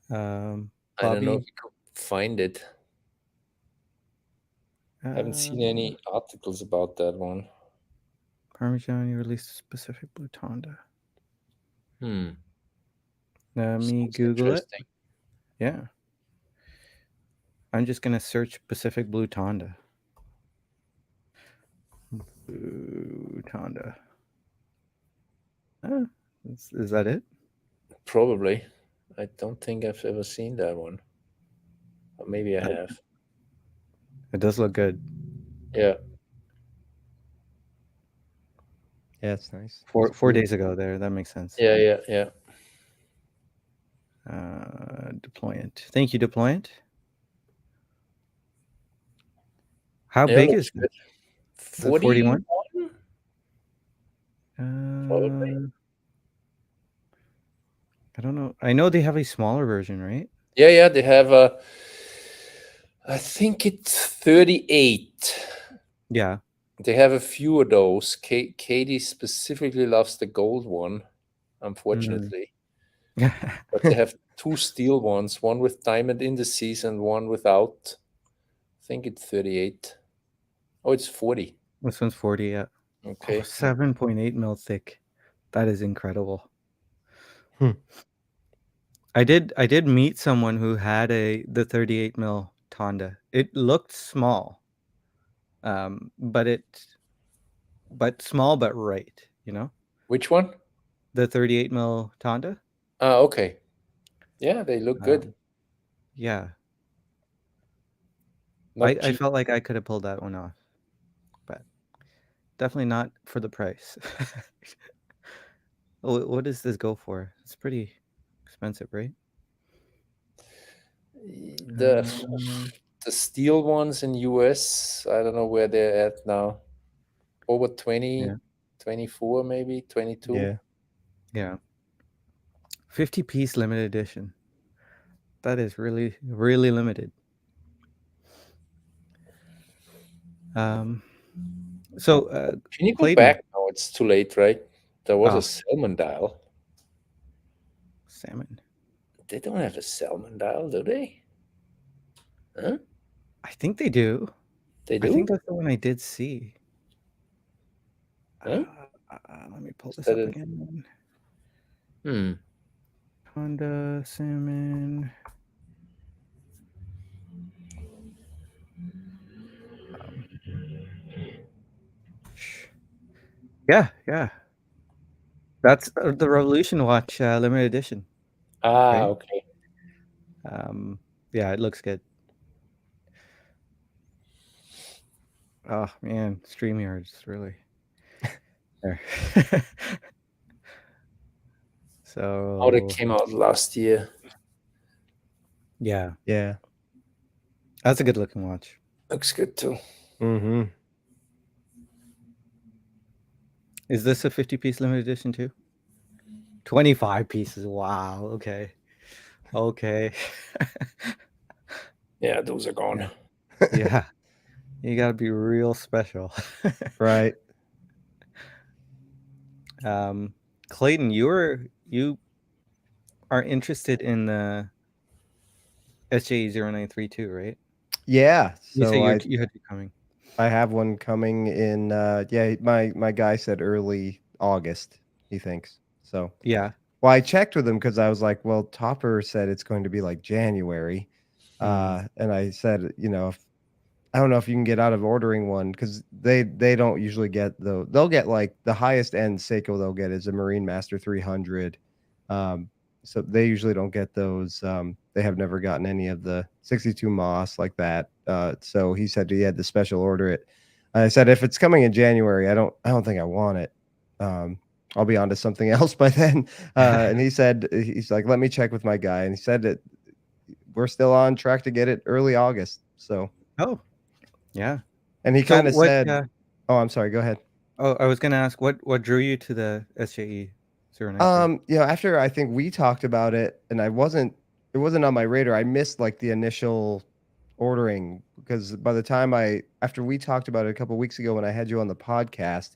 I don't know if Bobby, you could find it. I haven't seen any articles about that one. Parmigiani released Pacific Blue Tonda. Hmm. Let me Sounds Google it. interesting. Yeah, I'm just gonna search Pacific Blue Tonda. Blue Tonda. Is that it? Probably. I don't think I've ever seen that one. Or maybe I have. It does look good. Yeah. Yeah, it's nice. Four It's four blue. days ago there. That makes sense. Yeah, yeah, yeah. Deployant. Thank you, deployant. How Yeah, big looks is it? good. Is it 41? 41? Probably. I don't know. I know they have a smaller version, right? Yeah, yeah, they have a I think it's 38. Yeah. They have a few of those. Katie specifically loves the gold one, unfortunately. But they have two steel ones, one with diamond indices and one without. I think it's 38. Oh, it's 40. This one's 40. Yeah. Oh, Okay. 7.8 mil thick. That is incredible. Hmm. I did meet someone who had the 38 mil Tonda. It looked small, but small but right. You know, Which one? the 38 mil Tonda. Okay. Yeah, they look good. Yeah, Not I cheap. felt like I could have pulled that one off, but definitely not for the price. What does this go for? It's pretty expensive, right? The Um, the steel ones in US, I don't know where they're at now. Over 20, yeah, 24 maybe, 22. Yeah. yeah. 50-piece limited edition. That is really, really limited. Um, so, Can you go Clayton, back? No, it's too late, right? There was a oh, salmon dial. salmon. They don't have a salmon dial, do they? Huh? I think they do. They I think do? that's the one I did see. Huh? Let me pull Is this that up a again. hmm? Honda salmon. Um, yeah, yeah. That's the Revolution Watch limited edition, right? Okay. Um, yeah, it looks good. Oh man, StreamYard's really there. Oh, they So came out last year. yeah, Yeah. that's a good looking watch. Looks good too. Mm-hmm. Is this a 50-piece limited edition too? 25 pieces. Wow. Okay. Okay. Yeah, those are gone. Yeah. Yeah. You got to be real special. Right. Clayton, you are interested in the SJE093 too, right? Yeah. You say So you had two coming. I have one coming in yeah, my guy said early August, he thinks. So Yeah. well, I checked with him because I was like, well, Topper said it's going to be like January. And I said, if I don't know if you can get out of ordering one because they don't usually get they'll get like the highest end Seiko they'll get is a Marine Master 300. Um, so they usually don't get those. They have never gotten any of the 62 Moss like that. So he said he had to special order it. I said if it's coming in January, I don't think I want it. Um, I'll be on to something else by then. And he said he's like, let me check with my guy, and he said that we're still on track to get it early August. So Oh, yeah. and he So kind of what said, "Oh, I'm sorry. Go ahead." oh, I was going to ask what drew you to the SJE093? After I think we talked about it, and it wasn't on my radar. I missed like the initial ordering because by the time after we talked about it a couple weeks ago when I had you on the podcast,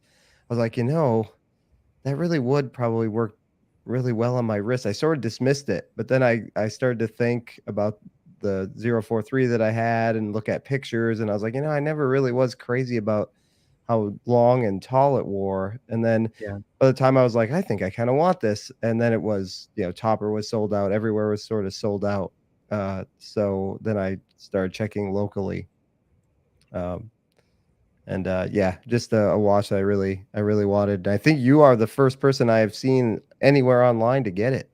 I was like, that really would probably work really well on my wrist. I sort of dismissed it, but then I started to think about the 043 that I had and look at pictures, and I was like, I never really was crazy about how long and tall it wore. And then Yeah. by the time I was like, I think I kind of want this, and then it was, Topper was sold out, everywhere was sort of sold out. So then I started checking locally. Um, and yeah, just a watch that I really wanted. And I think you are the first person I have seen anywhere online to get it.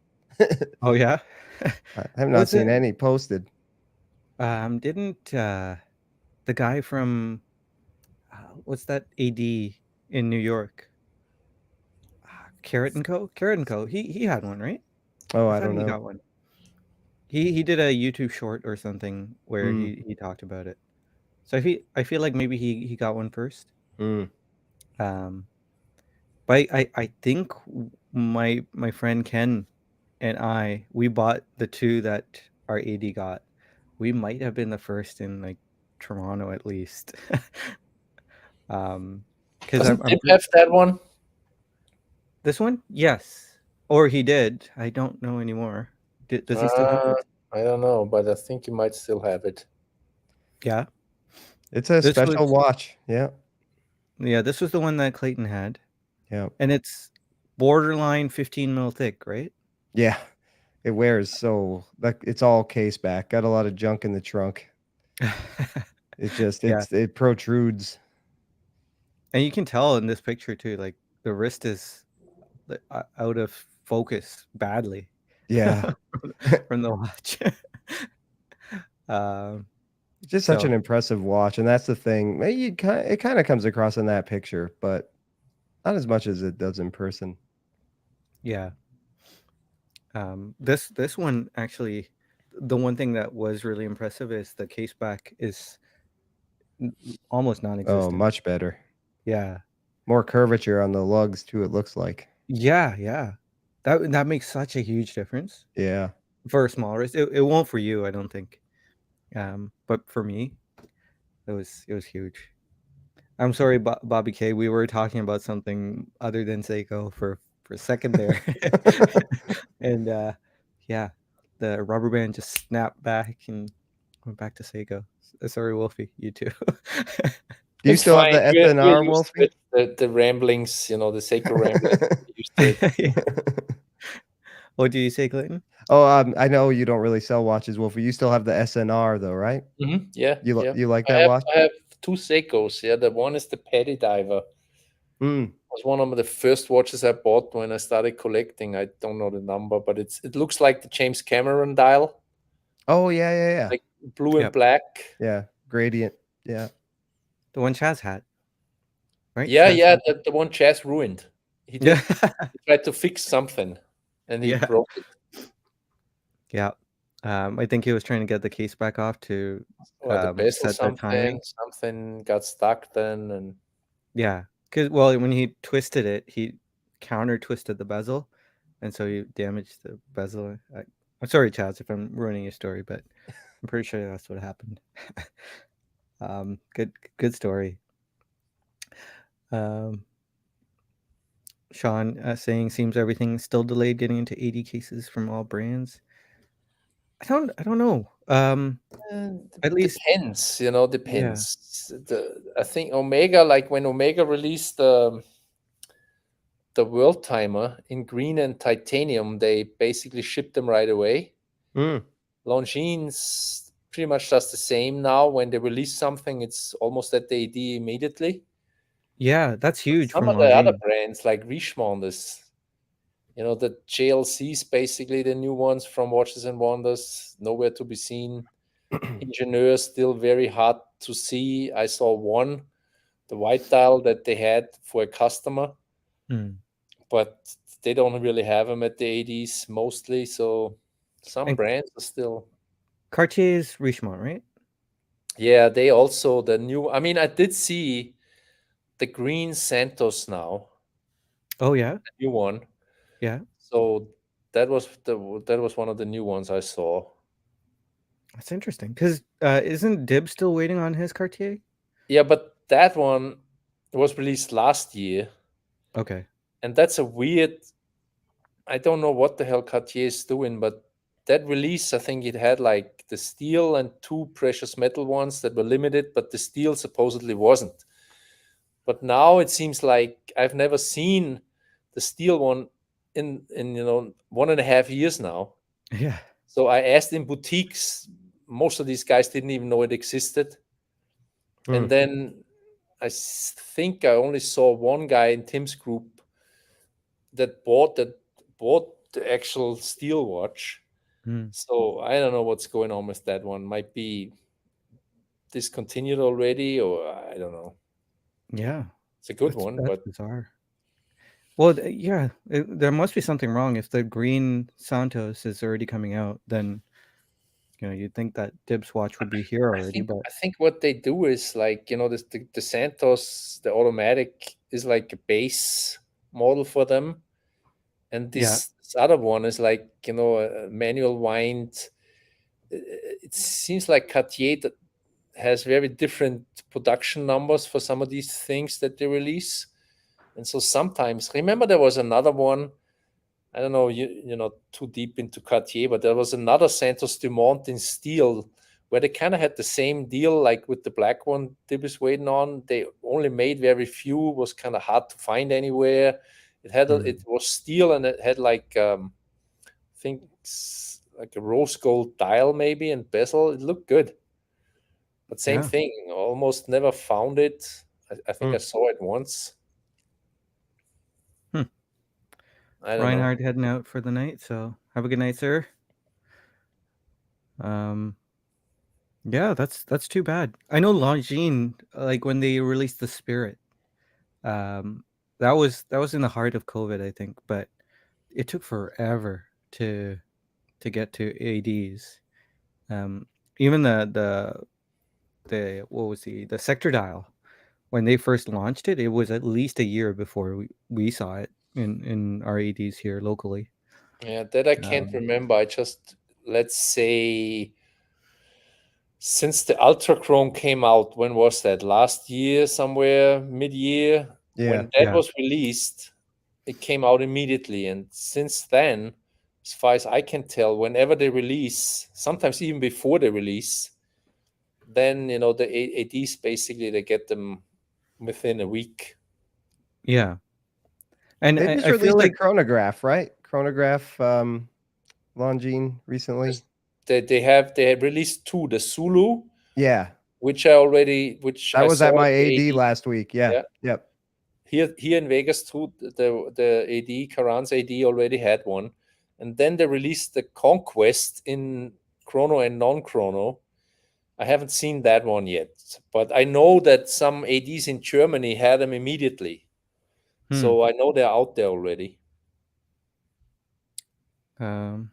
Oh yeah. I have not Was seen it any posted. didn't the guy from what's that AD in New York? Carrot and Co. Carrot and Co. He had one, right? Oh, I I thought don't he know. got one. He did a YouTube short or something where Mm, he talked about it. So I feel like maybe he got one first. mm, Um, but I think my friend Ken and we bought the two that our AD got. we might have been the first in like Toronto at least. Because Doesn't I'm Dip have that one? this one, yes, or he did. I don't know anymore. Does he still have it? I don't know, but I think you might still have it. Yeah, It's a this special was watch. Yeah. this was the one that Clayton had, Yeah. and it's borderline 15 mil thick, right? Yeah. It wears so like it's all case back. Got a lot of junk in the trunk. It just Yeah, it protrudes. and you can tell in this picture too. Like the wrist is out of focus badly. Yeah. From the watch. um, It's just such so an impressive watch, and that's the thing. It kind of comes across in that picture, but not as much as it does in person. yeah, this one actually, the one thing that was really impressive is the case back is almost Oh, non-existent. much better. Yeah, More curvature on the lugs too, it looks like. yeah. That makes such a huge difference Yeah. for a small wrist. It won't for you, I don't think. But for me, it was huge. I'm sorry, Bobby K. We were talking about something other than Seiko for a second there, and yeah, the rubber band just snapped back and went back to Seiko. Sorry, Wolfie, you too. Do you It's still have fine. the We're SNR, used to Wolfie? it. The ramblings, the Seiko ramblings. We're used to it. Yeah. What do you say, Clayton? Oh, I know you don't really sell watches, Wolfie. You still have the SNR though, right? Yeah, yeah. You like that watch? I have two Seikos. Yeah, the one is the Paddy Diver. Mm. Was one of the first watches I bought when I started collecting. I don't know the number, but it looks like the James Cameron dial, Oh yeah. like blue and Yep. black. Yeah, gradient. Yeah. The one Chaz had, right? Yeah, Chaz yeah, had the one Chaz ruined. He yeah, did. He tried to fix something, and he yeah, broke it. yeah. I think he was trying to get the case back off to Or the bezel, set the timing. something got stuck then, and Yeah, because well, when he twisted it, he counter twisted the bezel, and so he damaged the bezel. I'm sorry, Chaz, if I'm ruining your story, but I'm pretty sure that's what happened. Good story. Um, Sean saying seems everything's still delayed getting into 80 cases from all brands. I don't know. At least depends, yeah, depends. I think Omega, like when Omega released the World Timer in green and titanium, they basically shipped them right away. Mm. Longines pretty much does the same now. When they release something, it's almost at the AD immediately. yeah, that's huge Some from of the other Longines. brands like Richemont is, the JLCs, basically the new ones from Watches and Wonders, nowhere to be seen. Ingenieur still very hard to see. I saw one, the white dial that they had for a customer, Mm. but they don't really have them at the ADs mostly. So some And brands are still. Cartier's Richemont, right? Yeah, they also the new. I mean, I did see the green Santos now, Oh yeah, the new one. yeah. So that was one of the new ones I saw. That's interesting because isn't Dib still waiting on his Cartier? Yeah, but that one was released last year, Okay. and that's a weird. I don't know what the hell Cartier is doing, but that release, I think it had like the steel and two precious metal ones that were limited, but the steel supposedly wasn't. But now it seems like I've never seen the steel one in 1.5 years now. Yeah. So I asked in boutiques. Most of these guys didn't even know it existed. And Mm. then think I only saw one guy in Tim's group that bought the actual steel watch. Mm. So I don't know what's going on with that one. Might be discontinued already, or I don't know. Yeah. It's a good one, That's but bizarre. Well, yeah, there must be something wrong if the green Santos is already coming out. Then you'd think that Dib's watch would be here I already, think but I think what they do is like the Santos, the automatic is like a base model for them, and yeah, this other one is like a manual wind. it seems like Cartier has very different production numbers for some of these things that they release. And so sometimes, remember there was another one, I don't know, you're not too deep into Cartier, but there was another Santos Dumont in steel where they kind of had the same deal like with the black one Dib is waiting on. They only made very few, was kind of hard to find anywhere. It was steel, and it had like I think like a rose gold dial maybe and bezel. It looked good. But same Yeah. thing, almost never found it. I think I saw it once. I don't know. Reinhard heading out for the night, so have a good night, sir. Yeah, that's too bad. I know Longines, like when they released the Spirit, that was in the heart of COVID, I think, but it took forever to get to ADs. Even the what was the sector dial, when they first launched it, it was at least a year before we saw it in our ADs here locally. Yeah, that I can't remember. I just, let's say, since the Ultra Chrome came out, when was that? Last year, somewhere mid-year, Yeah. when that Yeah. was released, it came out immediately. And since then, as far as I can tell, whenever they release, sometimes even before they release, then the ADs basically they get them within a week. Yeah. And They just I feel released a like chronograph, right? Chronograph Longines recently. They have released two, the Zulu, Yeah. which That I was at saw my at the AD last week. Yeah. Yeah. Yep. Here in Vegas too, the AD Karan's AD already had one, and then they released the Conquest in chrono and non-chrono. I haven't seen that one yet, but I know that some ADs in Germany had them immediately, so I know they're out there already. trying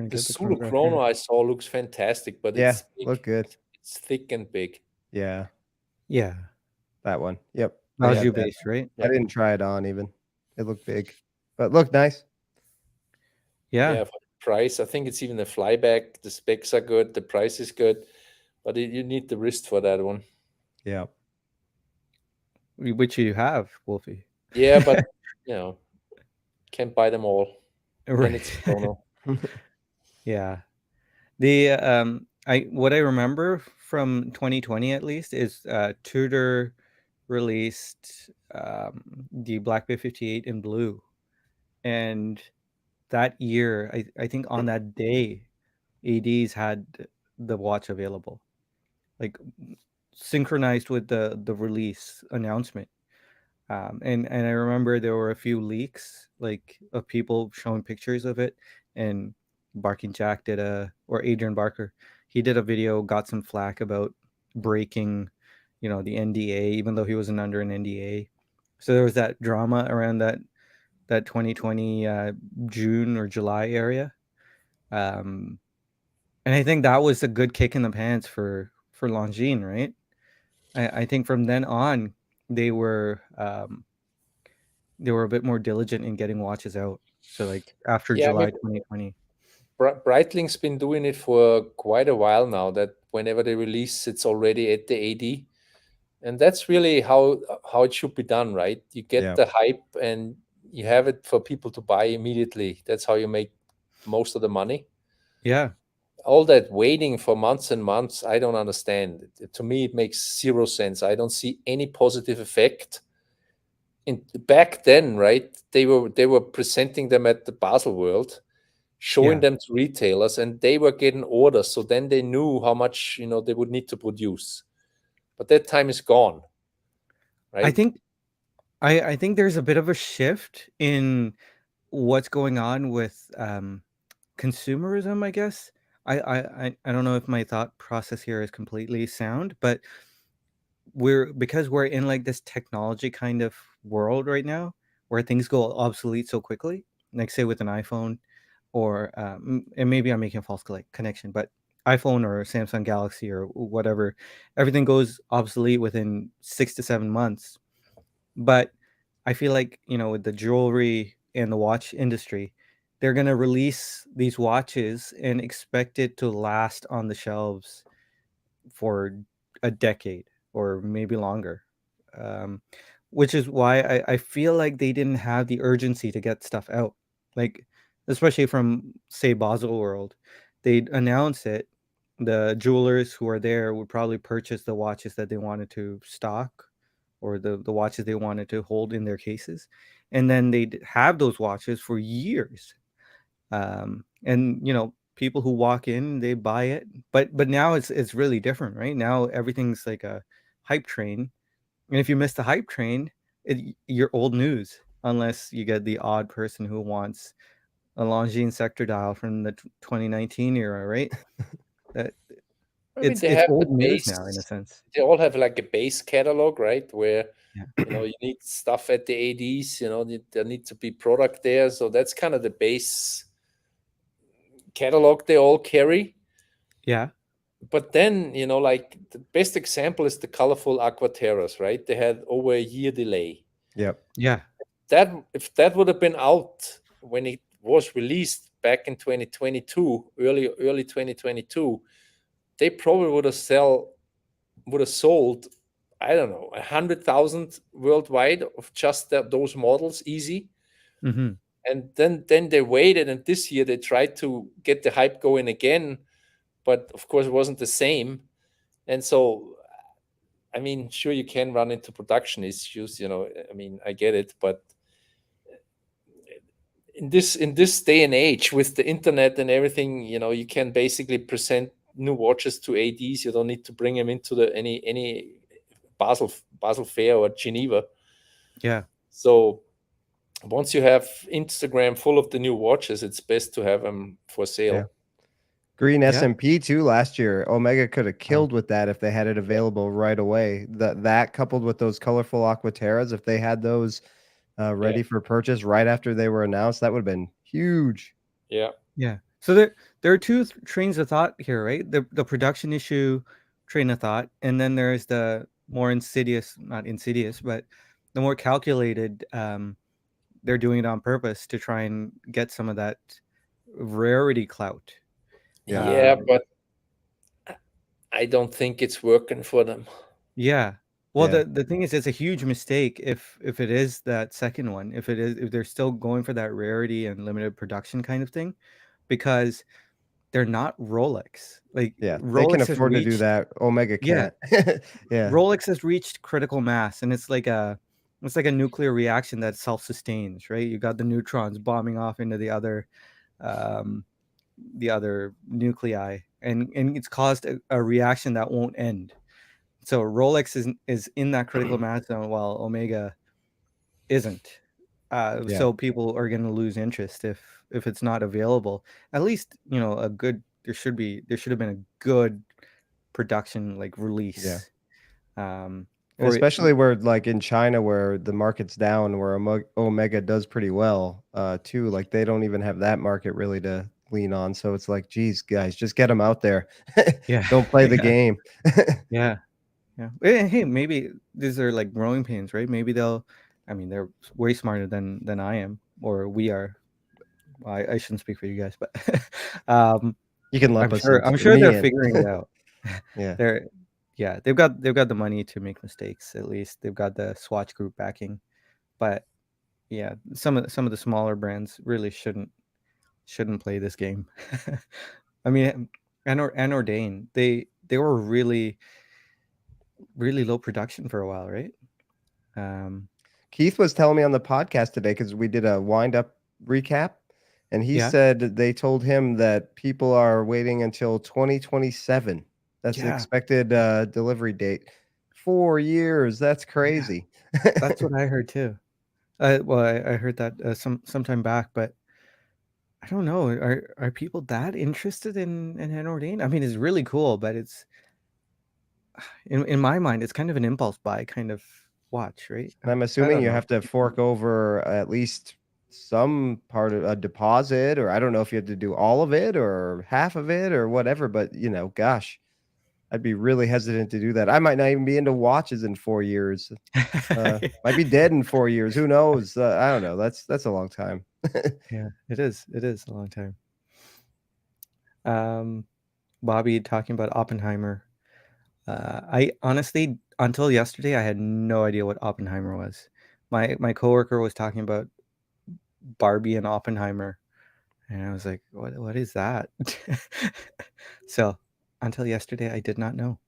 to The get the Zulu chronograph Chrono here. I saw looks fantastic, but Yeah. it's big. Look good. It's thick and big. Yeah. Yeah. That one. Yep. They had Value that. based, right? I didn't try it on even. It looked big, but looked nice. Yeah. For the price, I think it's even a flyback. The specs are good. The price is good, but you need the wrist for that one. Yeah. Which you have, Wolfie. Yeah, but can't buy them all. Then Right. it's chrono. Yeah. The what I remember from 2020 at least is Tudor released the Black Bay 58 in blue, and that year I think on that day ADs had the watch available, like synchronized with the release announcement. And I remember there were a few leaks, like of people showing pictures of it, and Barking Jack or Adrian Barker, he did a video, got some flack about breaking, the NDA, even though he wasn't under an NDA. So there was that drama around that 2020 June or July area, and I think that was a good kick in the pants for Longines, right? I think from then on they were a bit more diligent in getting watches out. So like after Yeah, I July mean, 2020. Breitling's been doing it for quite a while now. That whenever they release, it's already at the AD, and that's really how it should be done, right? You get Yeah. the hype and you have it for people to buy immediately. That's how you make most of the money. Yeah. All that waiting for months and months, I don't understand. To me, it makes zero sense. I don't see any positive effect. Back then, right? They were presenting them at the Basel World, showing Yeah. them to retailers, and they were getting orders. So then they knew how much they would need to produce. But that time is gone, I right? think I think there's a bit of a shift in what's going on with consumerism, I guess. I don't know if my thought process here is completely sound, but because we're in like this technology kind of world right now where things go obsolete so quickly, like say with an iPhone or and maybe I'm making a false connection, but iPhone or Samsung Galaxy or whatever, everything goes obsolete within 6 to 7 months. But I feel like with the jewelry and the watch industry, they're gonna release these watches and expect it to last on the shelves for a decade or maybe longer. Um, which is why I feel like they didn't have the urgency to get stuff out. Like, especially from, say, Basel World. They'd announce it. The jewelers who are there would probably purchase the watches that they wanted to stock, or the watches they wanted to hold in their cases. And then they'd have those watches for years. And people who walk in, they buy it. But now it's really different, right? Now everything's like a hype train, and if you miss the hype train, you're old news, unless you get the odd person who wants a Longines sector dial from the 2019 era, right? That I mean, it's they it's have the old news now, in a base. sense. They all have like a base catalog, right? Where Yeah. you need stuff at the ADs. There need to be product there, so that's kind of the base catalog they all carry. Yeah. But then, like the best example is the colorful Aquaterras, right? They had over a year delay. Yep. Yeah. That if that would have been out when it was released back in 2022, early 2022, they probably would have sold, I don't know, 100,000 worldwide of just those models, easy. Mm-hmm. And then they waited, and this year they tried to get the hype going again, but of course it wasn't the same. And so, I mean, sure, you can run into production issues. I mean, I get it, but in this day and age with the internet and everything, you can basically present new watches to ads. You don't need to bring them into the any basel fair or Geneva. Yeah. So once you have Instagram full of the new watches, it's best to have them for Yeah. sale. Green Yeah. SMP too last year. Omega could have Oh, killed with that if they had it available right away. That coupled with those colorful Aquaterras, if they had those Yeah, ready for purchase right after they were announced, that would have been huge. yeah, yeah. So there are two trains of thought here, right? The production issue train of thought, and then there's the more insidious, not insidious, but the more calculated. They're doing it on purpose to try and get some of that rarity clout. Yeah. yeah. Um, But I don't think it's working for them. yeah. Well, Yeah. the thing is, it's a huge mistake if it is that second one. If they're still going for that rarity and limited production kind of thing, because they're not Rolex. Like, Yeah. They can Rolex has afford to do reached, that. Omega yeah, can't. Yeah. Rolex has reached critical mass, and it's like a nuclear reaction that self-sustains, right? You got the neutrons bombing off into um, the other nuclei, and it's caused a reaction that won't end. So Rolex is in that critical mass zone, while Omega isn't. Yeah. So people are going to lose interest if it's not available. At least a good there should have been a good production, like, Yeah. release. Um, And or especially where, like in China, where the market's down, where Omega does pretty well, too. Like they don't even have that market really to lean on. So it's like, geez, guys, just get them out there. yeah, Don't play the yeah, game. yeah, yeah. Hey, maybe these are like growing pains, right? Maybe they'll. I mean, they're way smarter than I am, or we are. Well, I shouldn't speak for you guys, but um, You can lump I'm us sure into I'm the sure me they're in. figuring it out. Yeah. They're Yeah, they've got the money to make mistakes. At least they've got the Swatch Group backing. But yeah, some of the smaller brands really shouldn't play this game. I mean, and Ordain, they were really really low production for a while, right? Um, Keith was telling me on the podcast today because we did a wind up recap, and he yeah, said that they told him that people are waiting until 2027. That's the yeah, expected delivery date. 4 years. That's yeah. crazy. That's what I heard too. Well, I heard that sometime back, but I don't know. Are people that interested in Ordain? I mean, it's really cool, but it's in my mind, it's kind of an impulse buy kind of watch, right? And I'm I assuming don't you know. have to fork over at least some part of a deposit, or I don't know if you have to do all of it or half of it or whatever, but gosh, I'd be really hesitant to do that. I might not even be into watches in 4 years. Might be dead in 4 years. Who knows? I don't know. That's a long time. Yeah, it is. It is a long time. Bobby talking about Oppenheimer. I honestly, until yesterday, I had no idea what Oppenheimer was. My coworker was talking about Barbie and Oppenheimer, and I was like, "What is that?" So until yesterday, I did not know.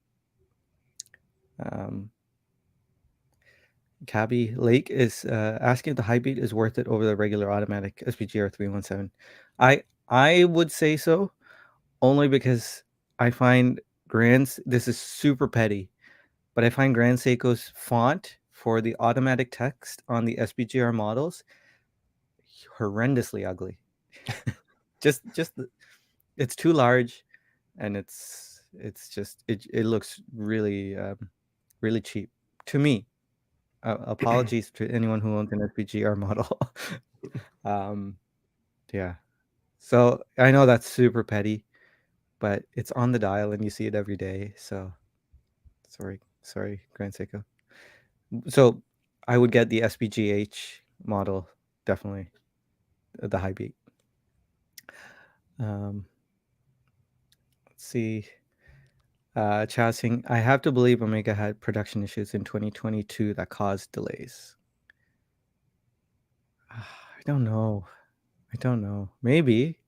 Cabby Lake is asking if the high beat is worth it over the regular automatic SPGR 317. I would say so, only because I find this is super petty, but I find Grand Seiko's font for the automatic text on the SPGR models horrendously ugly. just it's too large, and it's just it looks really really cheap to me. Apologies to anyone who owns an SPGR model. Yeah. So I know that's super petty, but it's on the dial and you see it every day. So sorry, Grand Seiko. So I would get the SPGH model, definitely the high beat. Let's see. Chad Singh, I have to believe Omega had production issues in 2022 that caused delays. I don't know. Maybe.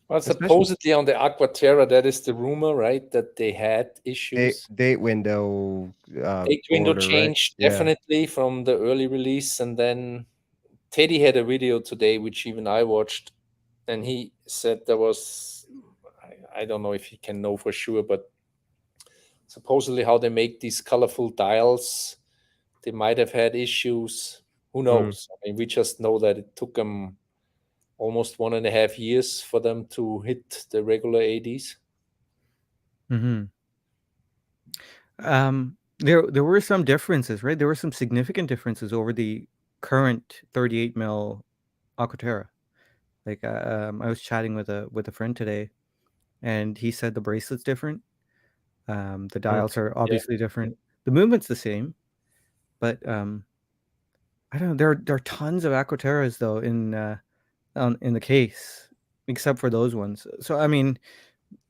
Well, Especially supposedly on the Aquaterra, that is the rumor, right? That they had issues. date window Date window order, right? change Yeah. definitely from the early release, and then Teddy had a video today, which even I watched, and he said there was, I don't know if he can know for sure, but supposedly how they make these colorful dials, they might have had issues. Who knows? I mean, we just know that it took them almost 1.5 years for them to hit the regular ADs. Mm-hmm. There were some differences, right? There were some significant differences over the current 38 mil Aquaterra. Like I was chatting with a friend today, and he said the bracelet's different. The dials are obviously different. The movement's the same, but I don't know. There are tons of Aquaterras though in the case, except for those ones. So I mean,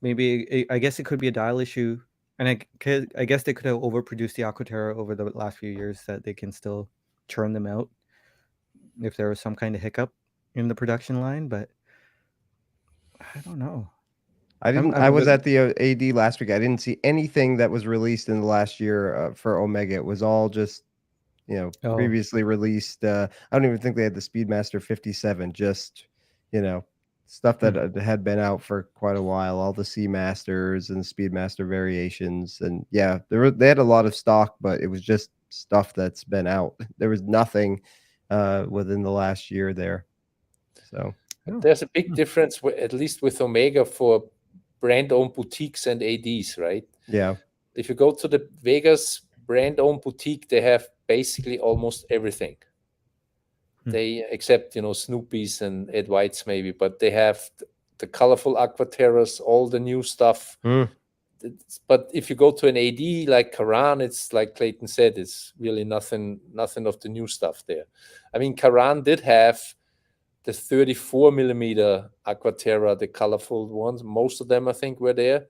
maybe I guess it could be a dial issue, and I guess they could have overproduced the Aquaterra over the last few years that they can still churn them out if there was some kind of hiccup in the production line. But I don't know. I was at the AD last week. I didn't see anything that was released in the last year for Omega. It was all just, previously released. I don't even think they had the Speedmaster 57. Just, stuff that had been out for quite a while. All the Seamasters and Speedmaster variations, and yeah, they had a lot of stock, but it was just stuff that's been out. There was nothing within the last year there. So there's a big difference, at least with Omega, for brand-owned boutiques and ADs, right? Yeah. If you go to the Vegas brand-owned boutique, they have basically almost everything. They except Snoopy's and Ed White's maybe, but they have the colorful Aquaterras, all the new stuff. But if you go to an AD like Karan, it's like Clayton said, it's really nothing of the new stuff there. I mean, Karan did have the 34 millimeter Aquaterra, the colorful ones. Most of them, I think, were there.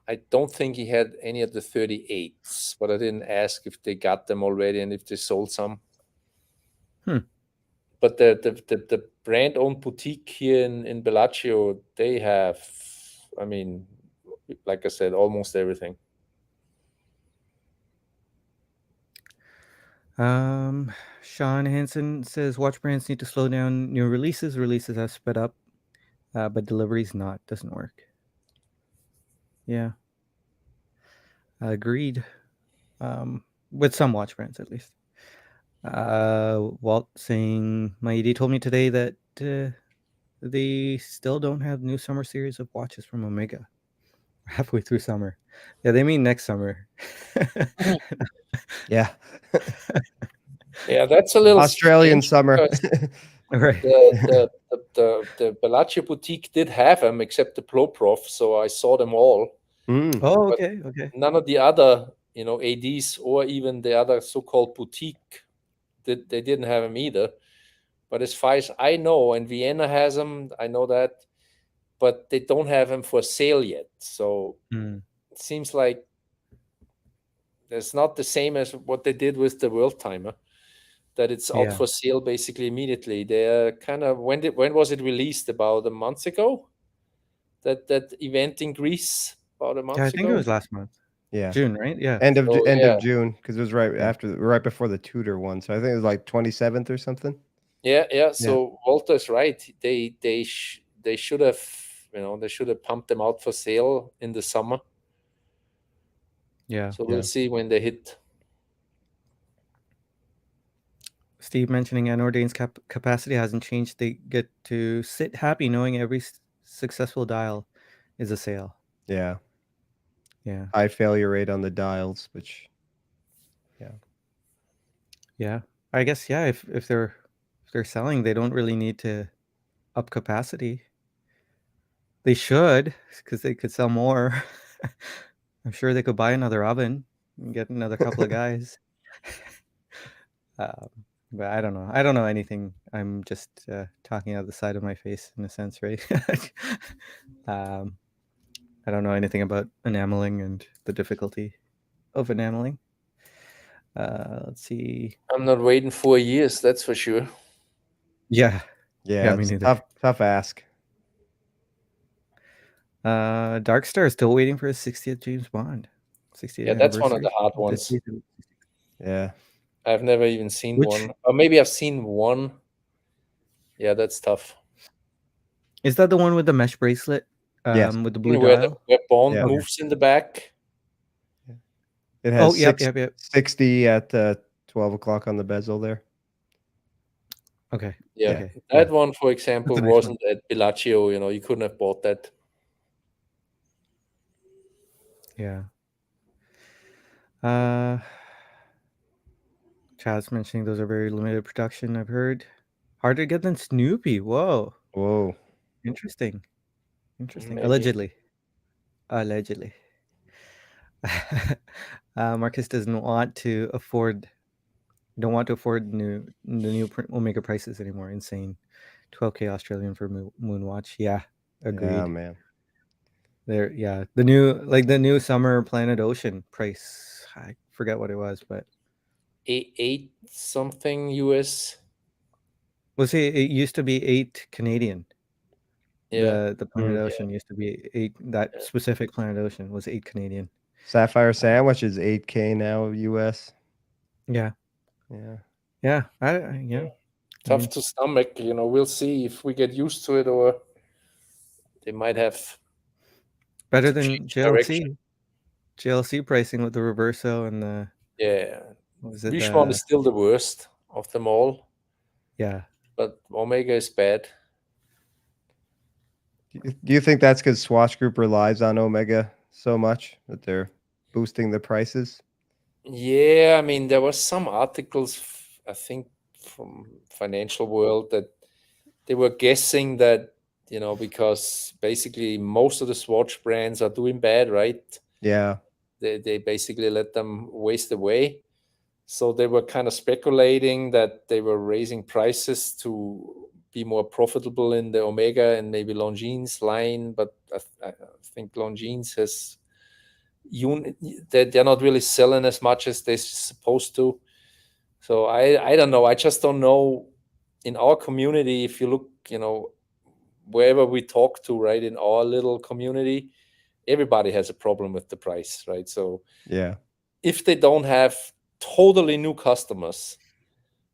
I don't think he had any of the 38s, but I didn't ask if they got them already and if they sold some. But the brand-owned boutique here in Bellagio, they have, I mean, like I said, almost everything. Sean Hansen says watch brands need to slow down new releases. Releases have sped up, but deliveries doesn't work. Yeah, agreed. With some watch brands at least. Walt saying my ED told me today that they still don't have new summer series of watches from Omega. Halfway through summer. Yeah, they mean next summer. Yeah. Yeah, that's a little Australian summer. Right. The Bellagio boutique did have them, except the Pro Prof, so I saw them all. Mm. Oh, But okay, okay. none of the other, ADs or even the other so-called boutique, they didn't have them either. But as far as I know, and Vienna has them, I know that, but they don't have them for sale yet. So Mm, it seems like it's not the same as what they did with the World Timer, that it's out yeah. for sale basically immediately. They're kind of when was it released? About a month ago? That event in Greece about a Yeah, I month think it ago. was last month. Yeah. June, right? Yeah. So End yeah, of June, because it was right Yeah. right before the Tudor one. So I think it was like 27th or something. yeah. Yeah. So Walter's right. They should have, they should have pumped them out for sale in the summer. Yeah. So Yeah. we'll see when they hit. Steve mentioning Anordain's capacity hasn't changed. They get to sit happy knowing every successful dial is a sale. Yeah. Yeah. High failure rate on the dials, which yeah. Yeah. I guess yeah, if they're selling, they don't really need to up capacity. They should, because they could sell more. I'm sure they could buy another oven and get another couple of guys. Um, but I don't know. I don't know anything. I'm just talking out the side of my face in a sense, right? um, I don't know anything about enameling and the difficulty of enameling. Let's see. I'm not waiting 4 years, that's for sure. Yeah, Yeah, me it's neither. tough ask. Darkstar is still waiting for his 60th James Bond, 60th Yeah, that's one of the anniversary. hard ones. Yeah. I've never even seen Which one, or maybe I've seen one. Yeah, that's tough. is that the one with the mesh bracelet? Yes. With the blue Where dial. where Bond Yeah. moves in the back. It Oh, has yep. 60 at 12 o'clock on the bezel there. Okay. Yeah, Okay. that one, for example, That's a nice one. wasn't at Bellagio. You couldn't have bought that. Yeah. Chad's mentioning those are very limited production. I've heard harder to get than Snoopy. Whoa, Whoa. interesting. Maybe. Allegedly. Marcus doesn't want to afford. Don't want to afford the new Omega prices anymore. Insane. 12K Australian for Moonwatch. Yeah, agreed. Yeah, man. The new summer Planet Ocean price. I forget what it was, but Eight something US. we'll see. It used to be 8 Canadian. Yeah. The Planet Mm. Ocean used to be 8. That specific Planet Ocean was 8 Canadian. Sapphire Sandwich is 8K now US. Yeah, Yeah. yeah, Tough to stomach. We'll see if we get used to it, or they might have better to than change direction. JLC pricing with the Reverso and the Yeah, what was it Richemont is still the worst of them all, yeah. but Omega is bad. Do you think that's because Swatch Group relies on Omega so much that they're boosting the prices? Yeah, I mean, there was some articles, I think, from Financial World that they were guessing that, because basically most of the Swatch brands are doing bad, right? Yeah. They basically let them waste away. So they were kind of speculating that they were raising prices to be more profitable in the Omega and maybe Longines line, but I think Longines has they're not really selling as much as they're supposed to. So I don't know. I just don't know. In our community, if you look, wherever we talk to, right, in our little community, everybody has a problem with the price, right? So Yeah. if they don't have totally new customers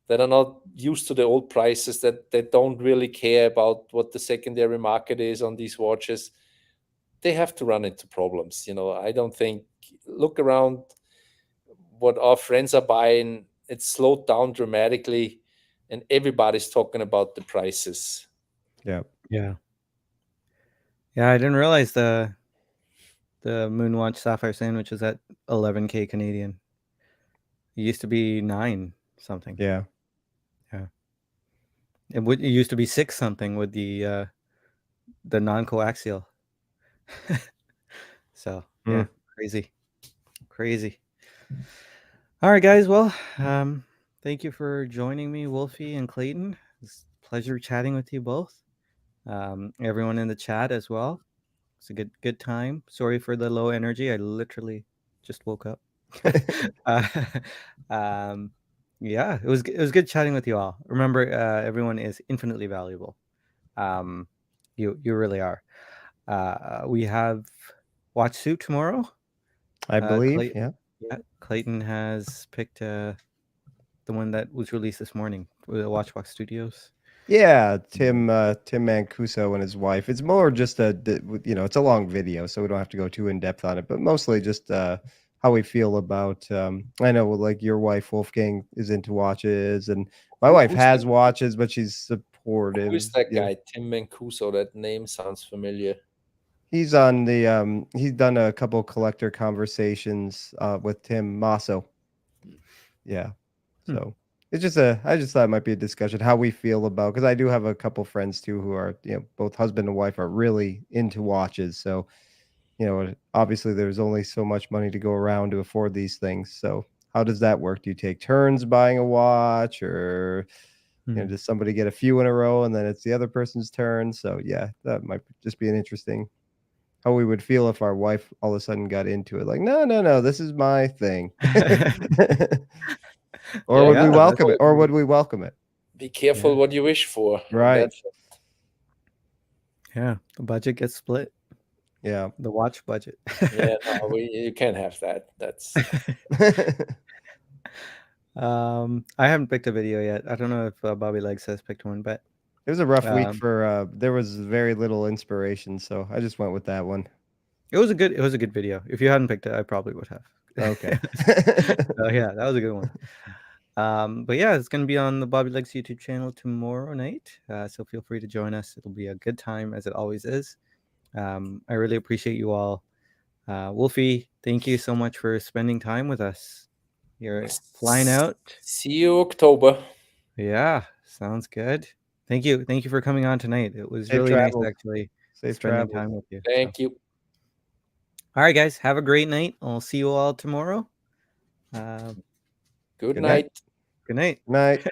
that are not used to the old prices, that they don't really care about what the secondary market is on these watches, they have to run into problems. I don't think, look around what our friends are buying, it's slowed down dramatically, and everybody's talking about the prices. Yeah. Yeah. I didn't realize the Moonwatch Sapphire Sandwich is at 11K Canadian. It used to be 9 something. Yeah. Yeah. It used to be 6 something with the non-coaxial. So Yeah, crazy. All right, guys. Well, thank you for joining me, Wolfie and Clayton. It's a pleasure chatting with you both. Everyone in the chat as well. It's a good time. Sorry for the low energy. I literally just woke up. uh, um, yeah, it was good chatting with you all. Remember, everyone is infinitely valuable. You really are. We have Watch Suit tomorrow. I believe. Clayton, yeah, Clayton has picked the one that was released this morning with Watchbox Studios. Yeah, Tim Mancuso and his wife. It's more just it's a long video, so we don't have to go too in depth on it, but mostly just how we feel about. I know, like your wife Wolfgang is into watches, and my wife Who's has watches, but she's supportive. Who is that guy? Tim Mancuso. That name sounds familiar. He's on the he's done a couple collector conversations with Tim Masso. Yeah. So it's just I just thought it might be a discussion how we feel about, because I do have a couple friends too who are, both husband and wife are really into watches. So, obviously there's only so much money to go around to afford these things. So how does that work? Do you take turns buying a watch, or does somebody get a few in a row and then it's the other person's turn? So yeah, that might just be an interesting how we would feel if our wife all of a sudden got into it. Like, no, this is my thing. Or would we welcome it? Or would we welcome it? Be careful what you wish for. Right. Yeah, the budget gets split. Yeah. The watch budget. Yeah, no, you can't have that. That's I haven't picked a video yet. I don't know if Bobby Legs has picked one, but it was a rough week for there was very little inspiration, so I just went with that one. It was a good video. If you hadn't picked it, I probably would have. Okay. Yeah, that was a good one. But yeah, it's going to be on the Bobby Legs YouTube channel tomorrow night. So feel free to join us. It'll be a good time, as it always is. I really appreciate you all. Wolfie, thank you so much for spending time with us. You're flying out. See you October. Yeah, sounds good. Thank you for coming on tonight. It was really nice actually spending time with you. Thank you. All right, guys, have a great night. I'll see you all tomorrow. Good night. Good night. Night.